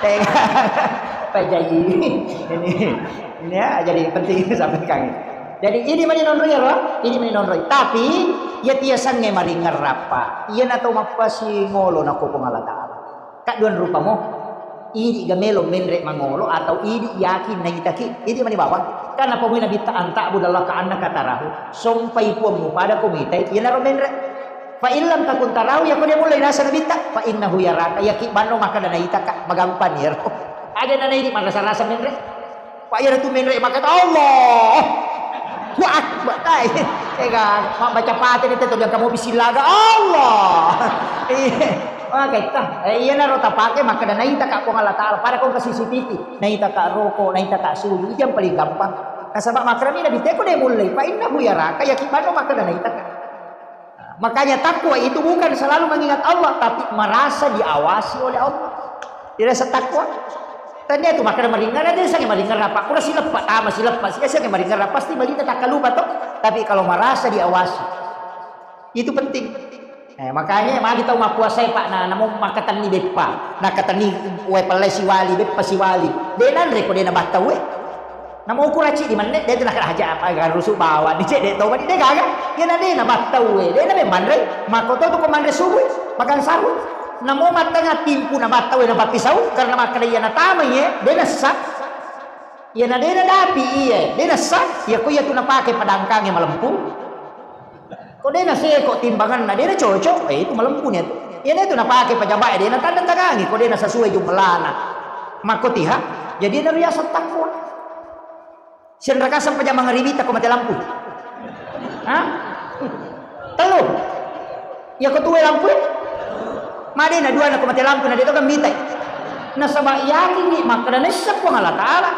tega pajayi ini ya jadi penting sampai kang. Jadi ini mani non roy ini mani non roy. Tapi ya tiasan nge mari ngerapa. Iya na tau mapasi ngolo na ko Allah Ta'ala. Kak duan rupa mo. Ini gamelo menre mangolo atau ini yakin na itaki. Ini mani bawa. Karena pemina bita anta budallah ka anak katarahu. Sompai po mo pada kumita. Iya na ro menre. Fa illam takun tarahu ya kunya mulai nasa nabita. Fa innahu yaraka. Ya ki bano maka na itaka magampan ya. Aja na ini rasa menre. Pak ya tu menre maka Allah. Wah, batai. Ega baca paten itu yang kamu bisilaga Allah. Wah kita, iya na rota pakai maka dan naita ka ko Allah Taala para kong kasi CCTV, naita ka roko, naita ka suyu, yang paling gampang. Kasabak makrami na biteko na mulai, pa inna huyara, kaya kibano maka dan naita ka. Makanya takwa itu bukan selalu mengingat Allah, tapi merasa diawasi oleh Allah. Tidak setakwa. Tadi itu maka maringar ada sange maringar apa? Kura silap pak, silap pak, sange maringar apa? Pasti balita tak kalupa toh. Tapi kalau merasa diawasi, itu penting. Makanya magi tahu mapuasa pak na namo makatan ni bepa nakatan ni we pala si wali bepa si wali denan reko dena bataw namo kuraci di mana dia nak haja apa garusu bawa di cek de tahu dia gaga ya na dena bataw dena me manre makoto to ko manre subuh makan sahur namo matanga timpu na bataw na bapisau karena makana ya na tama ye dena sak ya na dena dapi iya dena sak ya ko ya tu na pake padangkang yang malempu. Kok dia nasi kok timbangan na dia na cocok itu malempunya tuh ya dia tuh na pakai pajabai dia na tanda tagangi kok dia na sesuai jumlahna mako tiha jadi na riasa takwa sian rakasan pajama ngaribita ko mati lampu ha telu ya ko tuwe lampu made na dua na ko mati lampu na dito kan mitai na sabak yakin ni maka na nasa ko Allah Taala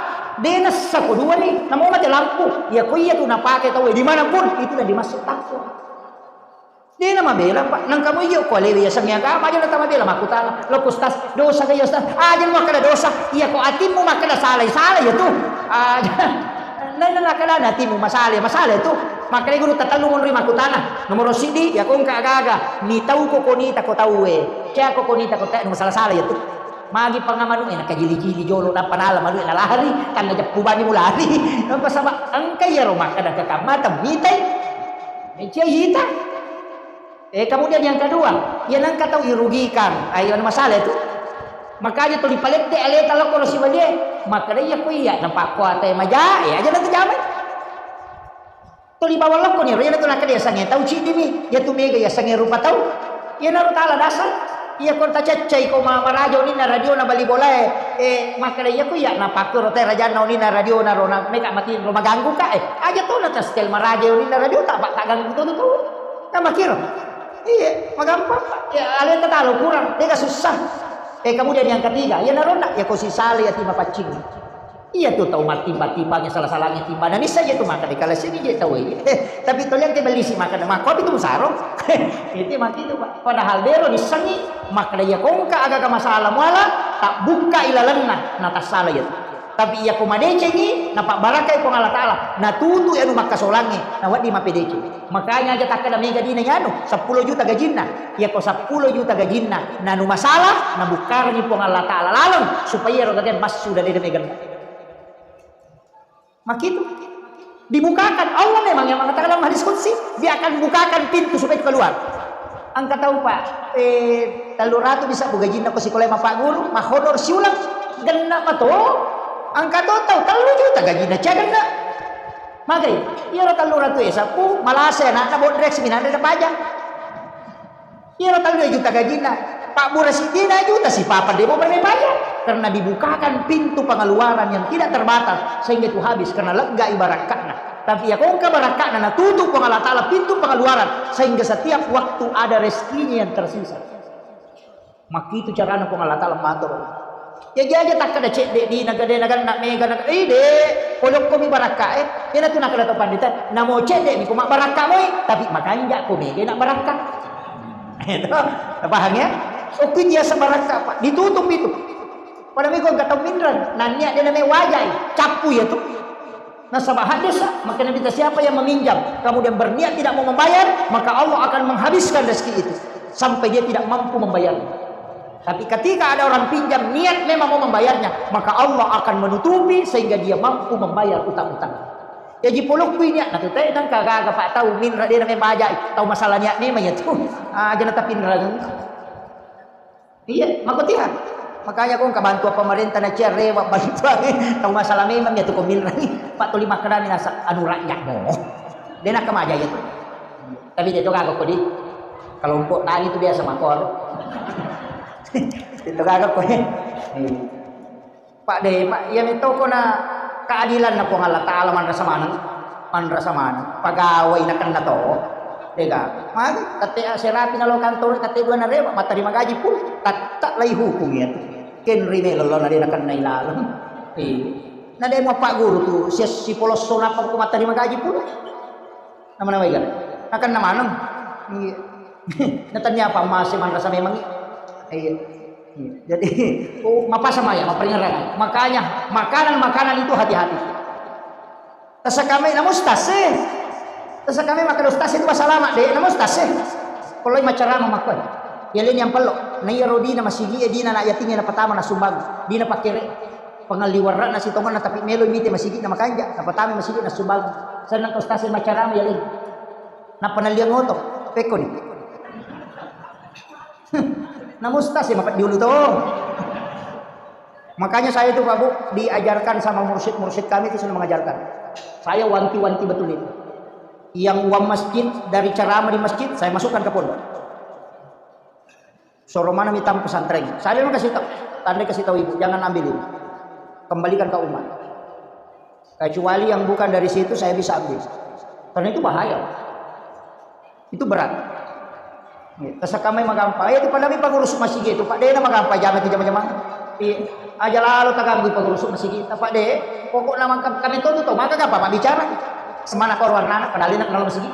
dia na sa ko dua ni na mo mati lampu ya ko iya tuh na pakai tahu di mana pun itu na dimasuk takwa. Dia nama bela pak, nang kamu iyo ko lewi sang yang kama aja nama bela makutana, lo kustas dosa kayo stas, aja mo kada dosa, iya ko atimmu makada salay ya tuh, aja, nana kada natimu masalay tuh, makanya guru tatalungon ri makutana, nomor sidi ya kung kaagaga, ni tahu ko konita ko tahu kaya ko konita ko tahu masalah ya tuh, magi pangamanu nakajili-jili jolo na panala malu na lahari, kan najap kubani mo lahari, nang pasaba ang kaya ro makada kakamata mitay, mencia hita. Kemudian yang kedua, yang nang kataw irugikan, ayo masalah itu. Makanya tuh dipalit deh ale kalau si bade, maka dia ko iya nampak ko ate maja, aja nanti jamai. Tuh di bawah lokon ya, tuh nak dia sange tahu cidi mi, ya tuh mega ya sange rupa tahu. Ya naru tala dasar, iya kon tacecai ko marajo ni na radio na bali bola maka dia ko iya nampak ko rote raja na ni na radio na rona meka mati rumah ganggu ka aja tuh na stel marajo ni na radio tak ganggu tuh. Nah makiro. Iya, magampang. Ya, alin tatalo kurang, dia susah. Kemudian yang ketiga, ya naronda, ya kau sisali ya timba pacing. Iya tuh tahu timba-timbanya salah-salahnya timba. Dan ini saja tuh makan di kala sini dia tahu ya. Tapi tuh yang beli si makan makop itu musarong. Itu mati itu pak. Padahal bero disangi makan dia kongka agak masalah muala tak buka ilalenna nata salah ya. Tapi ia kumadece ni napak barakai ko Allah Taala na tutu anu makasolange na wadi mapedece makanya aja takada mega dina yano 10 juta gajinna ia ko 10 juta gajinna na nu masalah na bukar ni po Allah Taala lalong supaya ro gagen masu dari mega makitu dibukakan Allah memang yang mengatakan dalam hadis qudsi dia akan bukakan pintu supaya keluar angka tahu pak taluratu bisa bu gajinna ko si kolema pak guru mah honor siulang genna pa to angka total 3 juta gaji na cagan na magay iya ro talura to sapu malase na nabot direct seminar na pajak iya ro 2 juta gaji na Pak Bura si 3 juta si papa demo berbayar karena dibukakan pintu pengeluaran yang tidak terbatas sehingga itu habis karena lega ibarat kana tapi ya kong kabarakana na tutup Allah Taala pintu pengeluaran sehingga setiap waktu ada rezekinya yang tersisa maka itu cara na Allah Taala matur. Ya jaja tak kada cek di negara nak mega nak de polok ko mi baraka ina tu nak kada pandita namo cek de mi ko mak baraka moy tapi makanya jak ko mega nak baraka itu paham ya oke dia sebaraka pak ditutup itu pada mi ko gataw minran nanya dia namanya wajai capu ya tuh nasabahan desa maka nabi siapa yang meminjam kemudian berniat tidak mau membayar maka Allah akan menghabiskan rezeki itu sampai dia tidak mampu membayarnya. Tapi ketika ada orang pinjam niat memang mau membayarnya, maka Allah akan menutupi sehingga dia mampu membayar utang-utang. Ya jipuluk niat nak teh nang kagak pak tahu min dia namanya bajai, tahu masalahnya ni mah ya tuh. Aja tapi iya, makutihan. Makanya kung kabantu pemerintah na cia rewa bantuan tahu masalah memang ya tuh komil ni. Pak tuli makanan nasa anu rakyat mo. Dia nak kemaja ya tuh. Tapi dia tuh kagak kodi. Kalau empuk tani itu biasa makor. Itu kagak ko Pak de Pak yan ito ko na keadilan na po ng Allah Ta'ala man rasa mana pagaway na kan na to deka magi kate serapi na lo kantor kate dua na rewa matari magaji pun tak lay hukum yan ken rime lo na din kan na ilalam na de mo Pak Guru tu si polos so na pa ko matari magaji pun naman na gan akan namanam natanya pa masih man rasa memang jadi mapasama ya maperingaran makanya makanan itu hati-hati tasa kami namustase tasa kami makan ustase itu pasalamat deh namustase kalau macarama makan yalin yang pelok na yarodi na masigi di na yatingnya na patama na sumbag di na pakire pangaliwara na si tongan na tapi melo mite masigi na makanja na patama masigi na sumbag sanang ustase macarama yalin na panaliang ngoto peko ni namustas ya mapat dulu tuh. Makanya saya itu Pak Bu diajarkan sama mursyid kami itu sudah mengajarkan. Saya wanti-wanti betul itu. Yang uang masjid dari ceramah di masjid saya masukkan ke pondok. Soromana mitam pesantren. Saya memang kasih tahu, tanda kasih tahu ibu jangan ambil itu. Kembalikan ke umat. Kecuali yang bukan dari situ saya bisa ambil. Karena itu bahaya. Itu berat. Tasa kami magampay itu padami pagurusok masigi itu Pak de na magampay jamet ti jama-jama aja lalu tagambi pagurusok masigi ta Pak de pokok naman kami to maka ka pa bicara semana ko warna padali na kenal masigi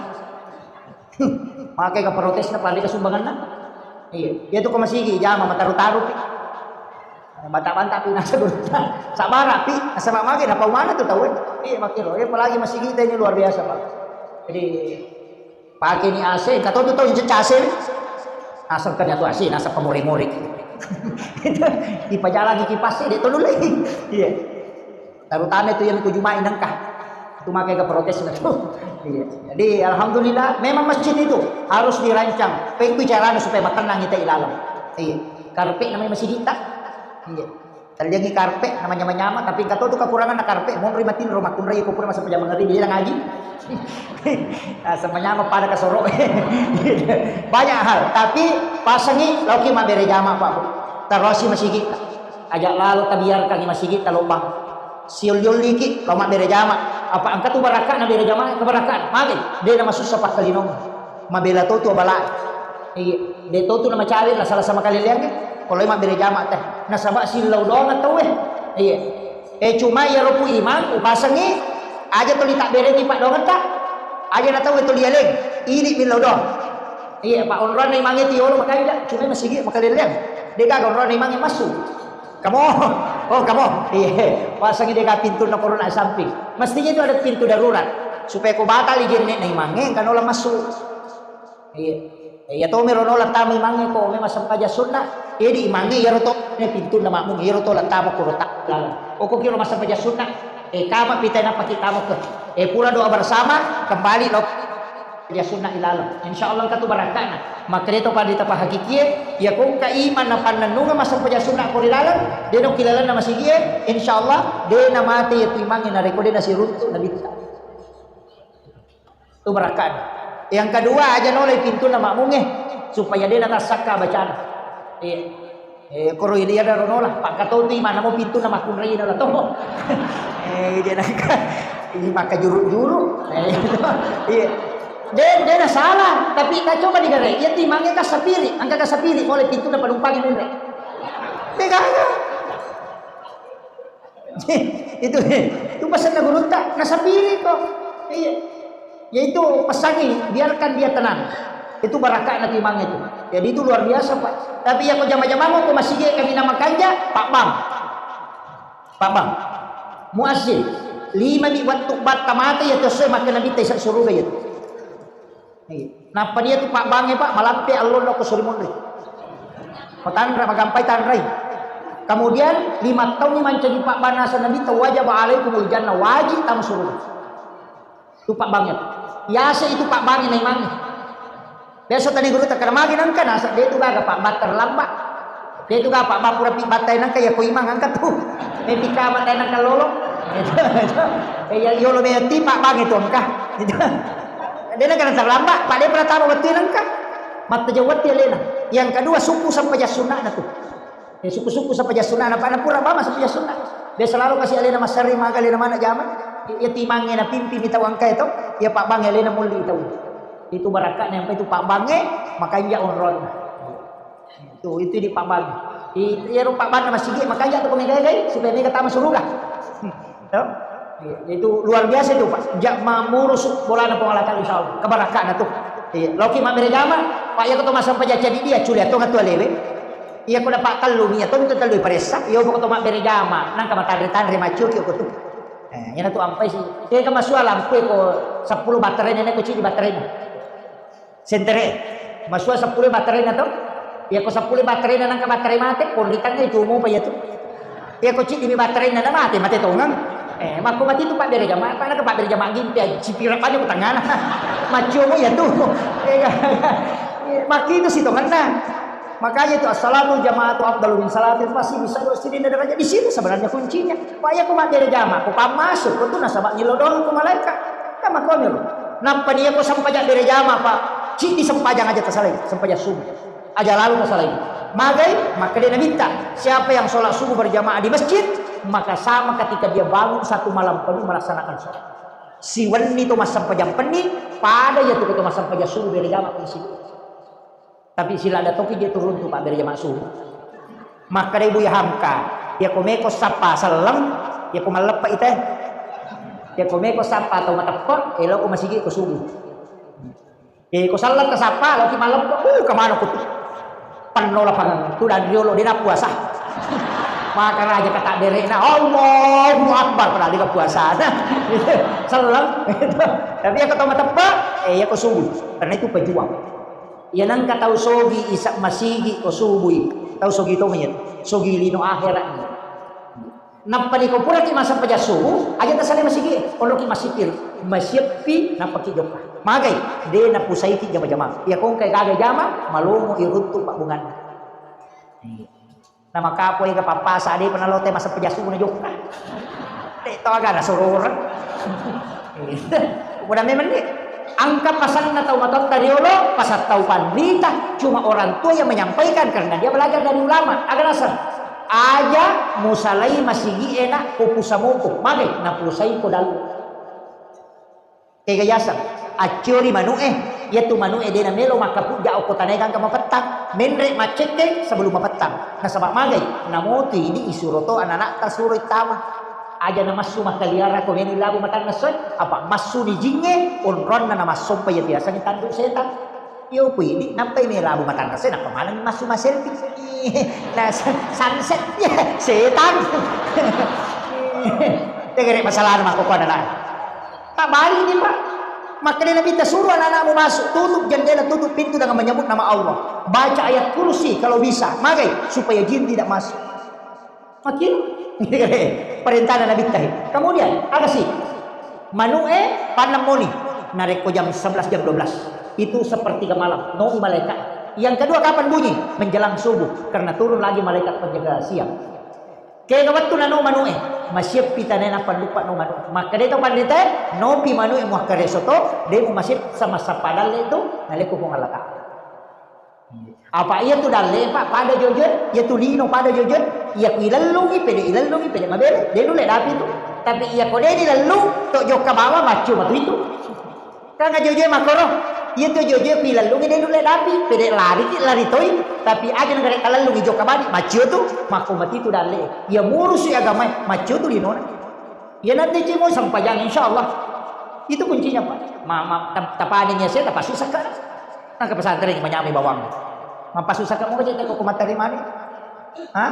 makai ka protes na pali ka sumbangan na dia tu ko masigi jama mataru-taru pi bata-banta pi nasa gurta sabara pi asa mamagi na paumana to tawon makiro palagi masigi ini luar biasa Pak jadi pakai ni AC, kata tu tahu AC, asal kerja tu AC, asal pemori-mori. Di pajalan kipas dia tu dulu. Iya. Terutama itu yang kujumain nangkah. Itu makai ke protes itu. Iya. Jadi alhamdulillah memang masjid itu harus dirancang. Pembicaraan supaya tenang kita ilalam. Iya. Karpet namanya masjid kita. Iya. Terjadi karpet namanya nyama tapi kata tu kekurangan karpet. Mau rimatin rumah kunrai kupur masa pejama ngeri dia ngaji. Semuanya pada kesorok banyak hal tapi pasangi lauki mabere jama Pak tarosi masih kita ajak lalu tabiarkan masih kita lubang siul liki kalau mabere jama apa angkat tu barakat na bere jama kebarakan magi dia nama susah pak kalinom mabela tu bala dia tu nama cari lah salah sama kali lihat kalau mabere jama teh nasabak silau doang atau cuma ya ropu iman pasangi aja tu tak bere ni Pak dongan tak aja na tahu itu dia leng ini bin lodong iya Pak onron ni mangi tiolo makanya cuma masih gitu makanya lihat dia kagak onron ni mangi masuk kamu iya pasang dia pintu na corona samping mestinya itu ada pintu darurat supaya kau batal izin ni mangi kan olah masuk iya to meron olah tamu mangi ko memang sampaja sunnah di mangi ya roto pintu na makmum ya roto la tamu ko rotak o ko kiro masampaja sunnah kama pita na pakita mo ko pula doa bersama kembali lo ya sunnah ilalam insyaallah katu baraka na makreto pa dita pa hakikiye ya kung kaiman na pananunga masang pa sunnah ko ilalam de no kilala na masigiye insyaallah de na mati itu imangin na rekode na si runtu na bita tu baraka na yang kedua aja nolay pintu na makmunge supaya de na tasaka bacaan koro ini ada ronola Pak Katoti mana mau pintu nama kunrai na to dia nak ini maka juru-juru dia na salah tapi tak coba digare ya timangnya kasapiri angka kasapiri oleh pintu na penumpang ini dia kagak itu pesan na gurunta nasapiri kok yaitu pesangi biarkan dia tenang itu barakah na timang itu jadi itu luar biasa Pak tapi yang jama-jama mau masih kami namakan aja Pak Bang muazzin 5 di waktu bat tamata ya terus makan nabi teh suruh ya napa dia tuh Pak Bang Pak malampe Allah no kusurimon ri petandra magampai tanrai kemudian 5 tahun ni mancaji Pak Banasa nabi tawajib alaikumul jannah wajib tamu suruh itu Pak Bang ya itu Pak Bang yang memang biasa tadi guru tak kermagi nangka nasa dia tu gaga Pak Bat terlambat dia tu gaga Pak Bat pura pi batai nangka ya ko imang angkat tu me pika batai nangka lolo ya yolo me ti Pak Bang itu angka dia nangka terlambat Pak dia pernah tahu betul nangka mata jawat dia lena yang kedua suku sampai sunnah na tu suku-suku sa pajasunana pa na pura ba mas pajasuna. Dia selalu kasih alina masari maga alina mana jaman. Ya timangnya na pimpi bitaw angka itu, ya Pak Bang alina muli itu. Itu barakah yang itu Pak Bange makanya onron. Itu di Pak Bang. Ya Pak Bang masih gini makanya tuh kumigay supaya mereka tamat surga. Itu luar biasa itu Pak. Jak mamurus bola na pengalatan insyaallah. Kebarakaan itu. Loki mamerejama Pak ya ketua masam pajaca di dia culia tuh ngatua lewe. Iya ko dapat talo niya to talo paresa iyo ko to maberejama nang kamatadretan remacho ko to yan to ampay si kaya ka masualam ko 10 baterai na ko chi di baterai na sentere masua 10 baterai na to iya ko 10 baterai na nang kamaterai mate konditan nga ito mo pa yato iya ko chi di baterai na mate to ngang mako mati to Pak berejama pa na ka Pak berejama gimpi sipira pa ko tangana macho mo yato makito si to na. Makanya itu assalamu jamaatu afdalu min salatin pasti bisa sini derajat di situ sebenarnya kuncinya. Pak ya kumat dari jamaah, ku masuk itu nasabak nyilodon ku malaikat. Kama kau nyelo. Nampak dia ku sampajak dari jamaah Pak. Citi sempajang aja tersalai, sempajak subuh. Aja lalu tersalai. Magai, maka dia minta siapa yang sholat subuh berjamaah di masjid, maka sama ketika dia bangun satu malam penuh melaksanakan sholat. Si wani itu mas sampajang pening, pada ya tuh mas sampajak subuh dari jamaah di situ. Tapi sila ada toki dia turun tuh Pak dari jamaah subuh. Maka dia ibu ya hamka, ya komeko sapa salam, ya komalepa ite, ya komeko sapa atau matapot, elo ko masigi ko subuh. Ko salam ka sapa, lo ki malam ko, kemana ko tuh? Panno lapangan, tuh dan diolo dia puasa. Maka raja kata derena, Allahu Akbar pada dia puasa. Salam, tapi ya ketemu matapot, ya ko subuh, karena itu pejuang. Ya nang kataw sogi isak masigi ko subuy taw sogi to mayat sogi lino akhirat ni napani ko pura ki masa paja subuh aja ta sale masigi ono ki masipir masyepi napaki joka magay de na pusay ki jama-jama ya kung kay gaga jama malumo iruntu Pak bungan na makapoy ka papasa di panalote masa paja subuh na joka to aga na soror mudah memang ni angka pasal na tahu matot tariolo pasal tahu pandita cuma orang tua yang menyampaikan karena dia belajar dari ulama agar asal aja musalai masigi enak kupusamuku magay na pusay ko dalu kaya yasan acuri manue yaitu manue dia na melo makapuja o kotanegan ka mapetang menre maceke sebelum mapetang nasabak magay namuti ini isuroto anak-anak tasuroy tama aja nama sumah kaliara ko ini labu matan nasoy apa masu di jinge onron na nama sompa ya biasa ni tanduk setan yo pu ini nampai ni labu matan nasoy na pamalan masu maselfie na sunset ya setan tegere masalah mako ko adalah tak bari ni Pak maka dia Nabi suruh anak-anakmu masuk tutup jendela tutup pintu dengan menyebut nama Allah baca ayat kursi kalau bisa magai supaya jin tidak masuk makin perintah Nabi Tahir. Kemudian ada sih manue panamoni nareko jam 11 jam 12 itu sepertiga malam no malaikat. Yang kedua kapan bunyi menjelang subuh karena turun lagi malaikat penjaga siang. Kaya waktu na no manue masyip pitanena panlupa no manue. Maka dito pandita no pi manue mo karesoto de mo masyip sama sapadal itu naleko kong alaka. Apa ia tu dalle Pak pada jojet ia tu lino pada jojet ia ku ilalungi pede mabele dia dulu dapi tu tapi ia ko dia lalu tok joka bawa macu matu itu kan jojet makoro ia tu jojet ku ilalungi dia dulu dapi pede lari toi tapi aja negara kalalungi joka badi macu tu mako mati tu dalle ia murus agama macu tu lino ia nanti cimo sampajang insyaallah itu kuncinya Pak mama tapaninya saya tapas susah kan nang ke pesantren menyami bawang mampas susah kamu aja kok materi mana? Hah?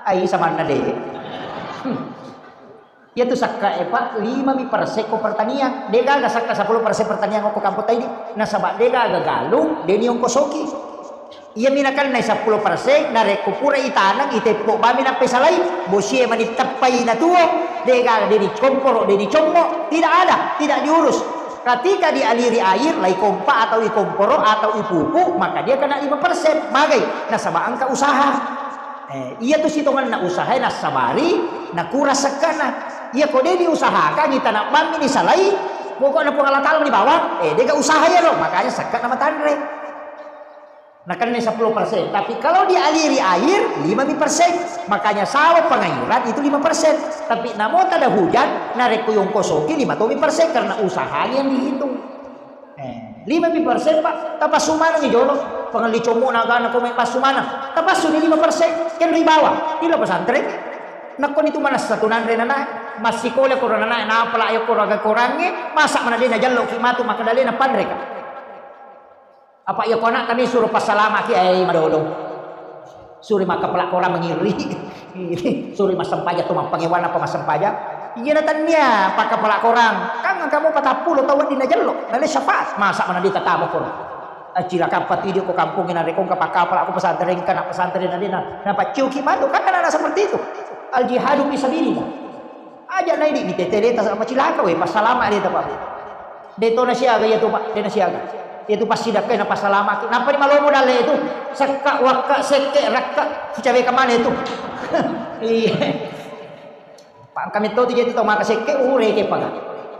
Ai sama nade. Ya tu sakka Pak 5% ko pertanian. Dega ga sakka 10% pertanian ko kampung tadi. Nasabak dega ga galung deni ong kosoki. Ia minakan na 10% na rekupura itanang itepo bami na pesalai. Bosie manitapai na tuo. Dega deni komporo deni commo tidak ada, tidak diurus. Ketika dialiri air, lai kompa atau ikomporo atau ipupu, maka dia kena 5%. Magai, nasaba angka usaha. Iya tuh situngan na usaha, nasabari, nakuras sekana. Iya kok dia diusahakan, kita nak mami ni salai, pokok na pengalatalan di bawah, dia gak usaha ya loh, makanya sekat nama tandre. Nah kan ini 10%. Tapi kalau dialiri air 5%. Makanya sawah pengairan itu 5%. Tapi namun tak ada hujan, narik kuyung kosoki 5% karena usahanya yang dihitung. 5% pak, tapas sumana ni jolo, pengali como naga na kumay pas sumana, tapas suni 5%, ken ribawa, ilo pesantren, nakon itu mana satu nandre nana, masih kole korona nana, na pala ayo koraga korangnya, masak mana dia jallo kimatu makadali na pandre ka. Apa iyo kona kami suruh pasalama ki ay madolong, suri maka pelak korang mengiri, suri masampaja tu mampangiwan apa masampaja. Iya natanya pakai pelak korang kan kamu 40 tahun di najallo nale syafaat masa mana dia tatamo ko acila kapat video ko kampungin na rekong kapaka pala ako pesantren kan pesantren na din na paciuki mado kan ada seperti itu al jihadu fisabilillah aja na ini diteteleta sama cilaka we pasalama dia pak deto na siaga ya tu pak dia na siaga itu pasti dak kena pasalama kenapa di malomo dale itu sekak wakak seke rakak cabe ke mana itu iya Pak kami tahu dia itu maka seke ure ke paga.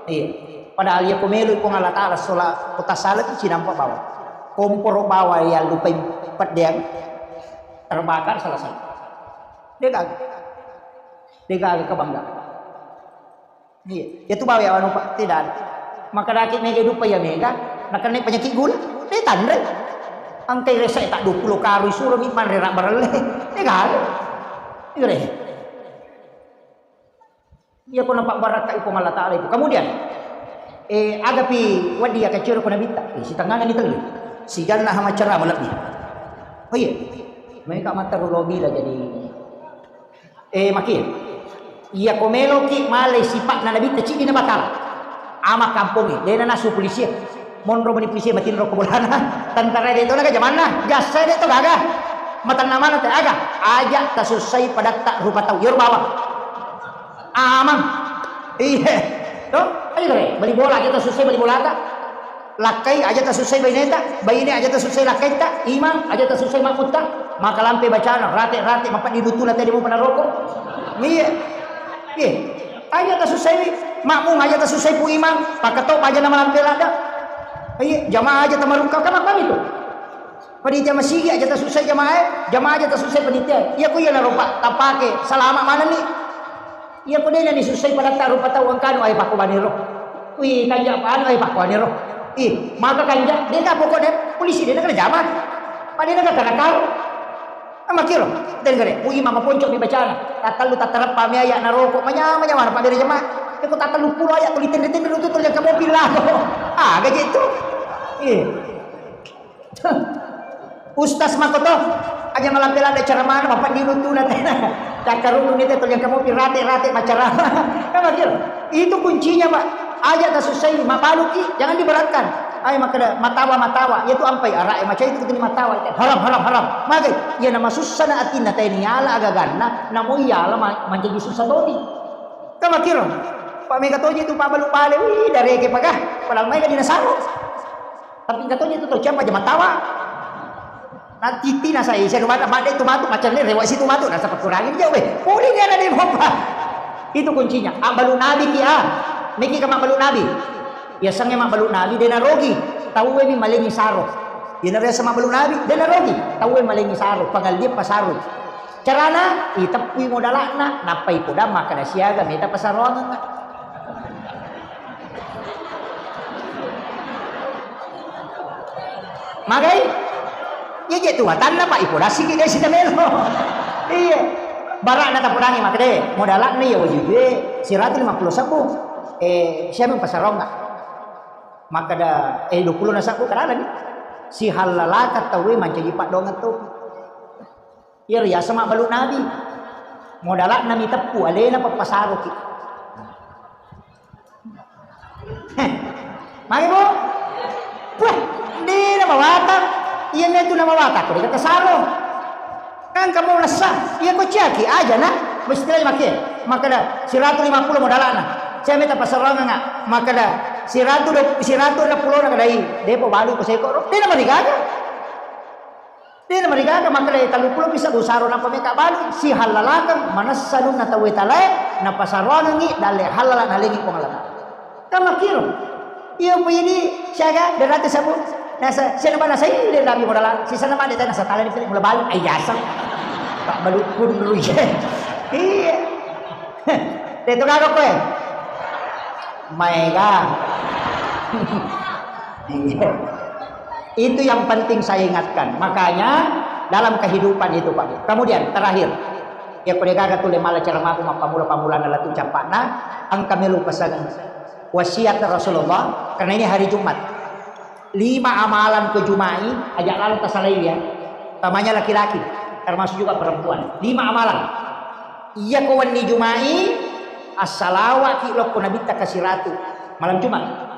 Iya. Padahal dia pemilu ko Allah Taala sola kota salat itu nampak bawah. Kompor bawah ya lupa empat dia terbakar salah satu. Dia gagal kebangga. Iya. Itu bawah ya anu Pak tidak ada. Maka dakit mega dupa ya mega, nak kena penyakit gula. Dia tanda. Angkai resek tak 20 kali suruh miman rerak berle. Dia gagal. Itu deh. Ia ko nampak baraka ipo Allah Taala itu. Kemudian agapi wadi ya kecil ko nabita. Si tangan ni telu. Si jannah hama cerah malapni. Oh iya. Mereka mata robi lah jadi makin. Ia ko meloki malay sipak na nabita ciki na batala. Ama kampung ni. Dena nasu polisi. Monro mani polisi matin ro ko bolana. Tantara dito na ka jamanna. Jasa dito gaga. Matan nama na aga. Aja tasusay padak tak rupa tau. Yor bawa. Aman, iya, toh, ayo kare, beli bola aja tak selesai beli bola tak, lakai aja tak selesai bayi neta, bayi ini aja tak selesai lakai tak, imam aja tak selesai makut tak, maka lampe bacaan, rate mapat di dutu nanti dia mau pada rokok, iya, aja tak selesai, makmum aja tak selesai pu imam, pakai top aja nama lampe ada, iya, jamaah aja tak marungkau, kan apa itu? Panitia masih aja tak selesai jamaah aja tak selesai panitia, iya ku iya narupa, tak pakai, selama mana nih? Iya ko din ni susay pada taruh patawang kanu ay pako baniro. Uy kanja paano ay pako baniro. Maka kanja dia ka poko dia polisi dia kena jaman. Padi na karakar. Amakiro. Den gare uy mama poncok di bacana. Tatalu tatarap pamiaya na rokok manya mana pa dire jama. Ko tatalu pulo aya ko litin-litin dulu tutul yang ka mobil lah. Gaji itu. Ustaz makoto aja malampela ada cara mana bapak dirutu nanti cakarun ini tuh yang kamu pirate macara kan itu kuncinya pak aja tak susah mapaluki jangan diberatkan ay maka matawa yaitu ampai arak macam itu ketemu matawa haram maka ya nama susah na atina tani ala agaganna namo iyala menjadi susah todi kan makiro pak mega toji itu pak balu pale dari ke pagah padahal mega dinasaro tapi katonya itu tuh siapa aja matawa nanti tina saya rumah ada itu matu macam ni lewat situ matu rasa kurangin jauh boleh dia ada di bawah itu kuncinya balu nabi kia miki kama balu nabi ya sange mak balu nabi dia narogi tahu we malengi saro dia nare sama balu nabi dia narogi tahu we malengi saro pangal dia pasaro carana itapui modalakna napai poda maka na siaga meta pasarongan magai iya tu tanda pak ipo dasi kita sih melo iya barak nata purangi maka deh modalak nih ya wajib sirati 50 sabu siapa pasarong nggak maka dah 20 nasabu karena nih si halalaka tahu mancaji pak dongat tuh iya ya sama balut nabi modalak nami tepu alena papasaro ki mari bu wah di nama watak iya na itu nama watak ko dikata saro kan kamu lesah iya ko ciaki aja nak mesti makin maka dah 150 modalana saya minta pasarangan enggak maka dah 160 na kadai depo balu ko seko dia nama digaga maka dah 30 bisa busaro na pameka balu si halalakan manassalun na tawetale na pasarangan ni dale halalan halingi ko malaka kan makiro iya po ini siya ga derate sabu nasa siya naman nasa ile lagi mo dalan. Si sana man dito nasa tala ni mula balik ay yasa. Tak balukun dulu ya. Iya. Dito ka ko eh. Mega. Itu yang penting saya ingatkan. Makanya dalam kehidupan itu Pak. Kemudian terakhir, ya kuliah tule mala cara mampu pamula-pamula na latu capakna ang kami lupasan wasiat Rasulullah karena ini hari Jumat. 5 amalan ke Jumai ajak lalu tasalai ya. Tamanya laki-laki, termasuk juga perempuan. 5 amalan. Iya kawan ni Jumai as-salawat ki lo nabi takasiratu malam Jumat.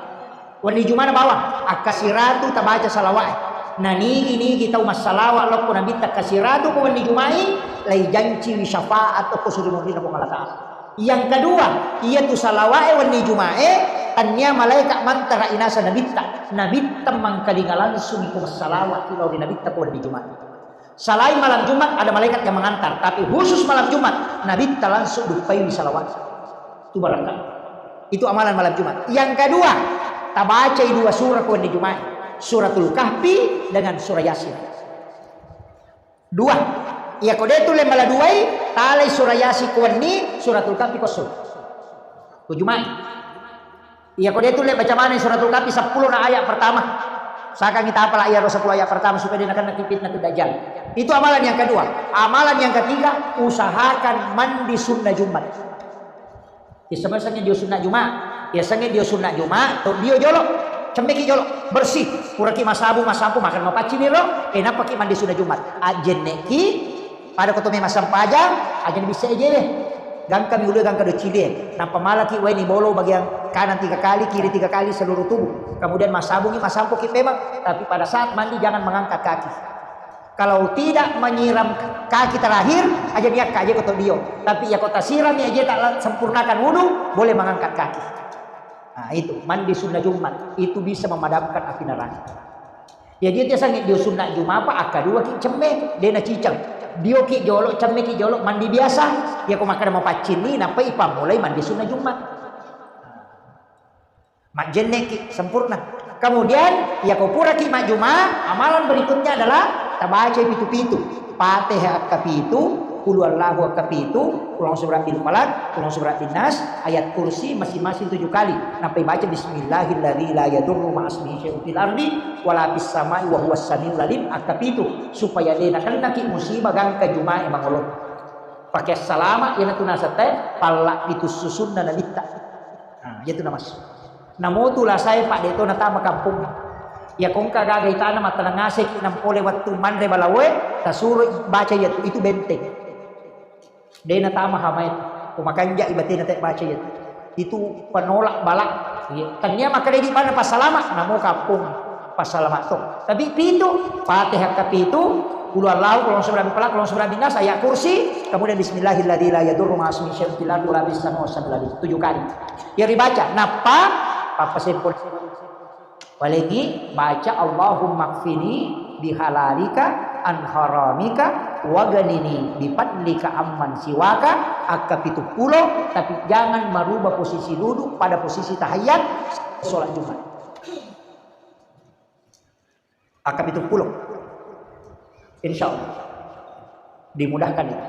Wani Jumat bawah akasiratu tabaca salawat. Nani ini kita umas salawat lo nabi takasiratu ko wani Jumai lai janji syafaat atau kusuruh mungkin ko Allah Taala. Yang kedua, ia tu salawat wani Jumai tanya malaikat mantara inasa nabitta nabitta mangkalingalan sumi ko salawat lo di nabitta ko wani Jumat. Selain malam Jumat ada malaikat yang mengantar, tapi khusus malam Jumat nabitta langsung dupai salawat. Itu barangkali. Itu amalan malam Jumat. Yang kedua, kita baca 2 surah kuan di Jumat. Suratul Kahfi dengan surah Yasin. 2. Ya kode tu le mala duai, talai surah Yasin kuan ni suratul Kahfi kosong. Ku Jumat. Ya kode tu le baca mana suratul Kahfi 10 na ayat pertama. Seakan kita apalah ayat 10 ayat pertama supaya dia akan nakipit nak dajjal. Itu amalan yang kedua. Amalan yang ketiga, usahakan mandi sunnah Jumat. Ya sebenarnya dia sunnah Jumat. Ya sange dia sunnah Jumat, to dia jolok, cembeki jolok, bersih. Puraki masabu masampu makan mapaci ni lo, kenapa ki mandi sunnah Jumat? Ajen neki pada kotome masam pajang, ajen bisa aja deh. Gang kami udah gang kado cile. Nampak malah ki weni bolo bagian kanan 3 kali, kiri 3 kali seluruh tubuh. Kemudian masabu ki masampu ki memang, tapi pada saat mandi jangan mengangkat kaki. Kalau tidak menyiram kaki terakhir, aja dia aja kotor dia. Tapi ya kota siram ya aja tak sempurnakan wudu, boleh mengangkat kaki. Nah itu mandi sunnah Jumat itu bisa memadamkan api neraka. Ya dia sangat dia sunnah Jumat apa akadua ki cemme dia na cicang. Dia ki jolok cemme ki jolok mandi biasa. Ya kau makan mau pacin ni nampai ipam mulai mandi sunnah Jumat. Mak jenne ki sempurna. Kemudian ya kau pura ki mak Jumat, amalan berikutnya adalah tabaca pitu-pitu. Fatihah kapitu, Qul huwallahu kapitu, ulang surat Al-Falaq, ulang surat An-Nas, ayat kursi masing-masing 7 kali. Sampai baca bismillahirrahmanirrahim la yadurru ma'asmihi syai'un fil ardi wala fis sama'i wa huwas samiul alim akapitu supaya dia nak ki musibah gang ke Jumat emang Allah. Pakai salama yang tuna sate pala itu susunna nalita. Nah, itu nama. Namo tulah saya Pak Deto natama kampung. Ya kung kagagay tanah matanangasik ng pole waktu manre balawe tasuro baca itu benteng. Dia natama hamay kumakanja ibatin natin baca itu penolak balak. Tanya maka di mana pasalamat namo kampung pasalamat to. Tapi pintu Fatihah kapitu Qul huwallahu kulong surah Al-Falaq kulong surah An-Nas ayat kursi kemudian bismillahirrahmanirrahim la yadurru ma'asmihi syai'un fil ardi wala fis sama'i 7 kali. Ya dibaca napa apa sempur Walegi baca Allahumma kfini bihalalika an haramika waganini bifadlika amman siwaka akap itu pulau tapi jangan merubah posisi duduk pada posisi tahiyat sholat Jumat. Akap itu pulau. Insya Allah dimudahkan itu.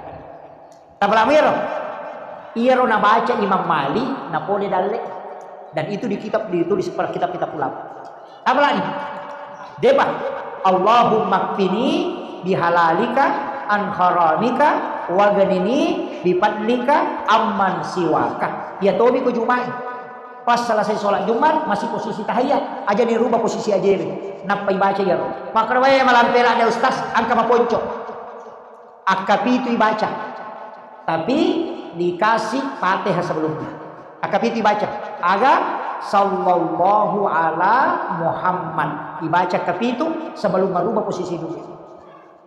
Tabalamiro iya na baca Imam Mali napole dalle dan itu di kitab ditulis pada kitab-kitab ulama. Apa lagi? Deba Allahumma kfini bihalalika an haramika wa ganini bifadlika amman siwaka. Ya tobi ko Jumat. Pas selesai sholat Jumat masih posisi tahiyat aja dirubah posisi aja ini. Napai baca ya. Maka waya malampela ada ustaz angka maponco. Akapitu baca. Tapi dikasih Fatihah sebelumnya. Akapitu baca. Agak sallallahu ala Muhammad dibaca kapitu sebelum merubah posisi duduk.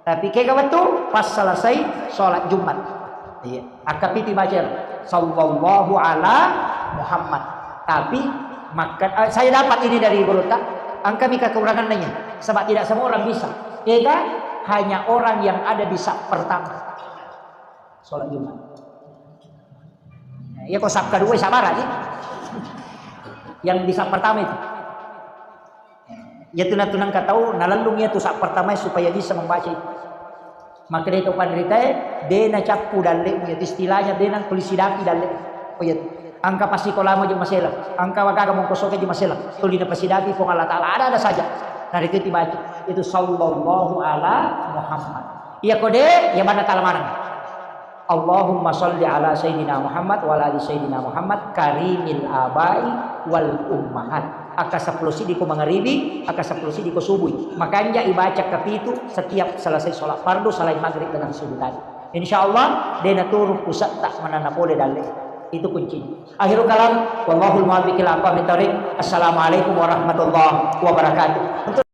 Tapi kayak betul pas selesai sholat Jumat. Iya. Akapitu baca sallallahu ala Muhammad. Tapi maka saya dapat ini dari Burota. Angka mika kekurangan lainnya. Sebab tidak semua orang bisa. Tidak hanya orang yang ada di saf pertama sholat Jumat. Ya kok saf kedua sabar aja. Yang di saf pertama itu Ya tunang katau nalalungnya tu saat pertama supaya bisa membaca itu. Maka dia tu panderita dia nak capu dalle punya istilahnya dia nak polisi daki dalle. Oh ya, angka pasti kolamo je masalah. Angka wagaga mong kosoke je masalah. Tuli na pasidaki pong Allah Taala ada saja. Nah itu dibaca itu sallallahu ala Muhammad. Iya kode yang mana talaman. Allahumma sholli ala sayyidina Muhammad wa ala ali sayyidina Muhammad karimil abai wal ummahat. Aka 10 sidiko mangaribi, aka 10 sidiko subuh. Makanya ibaca kapitu setiap selesai sholat fardu selain maghrib dengan subuh tadi. Insyaallah dena turun pusat tak manana pole dalle. Itu kuncinya. Akhirul kalam wallahul muwaffiq ila aqwamit thoriq. Assalamualaikum warahmatullahi wabarakatuh.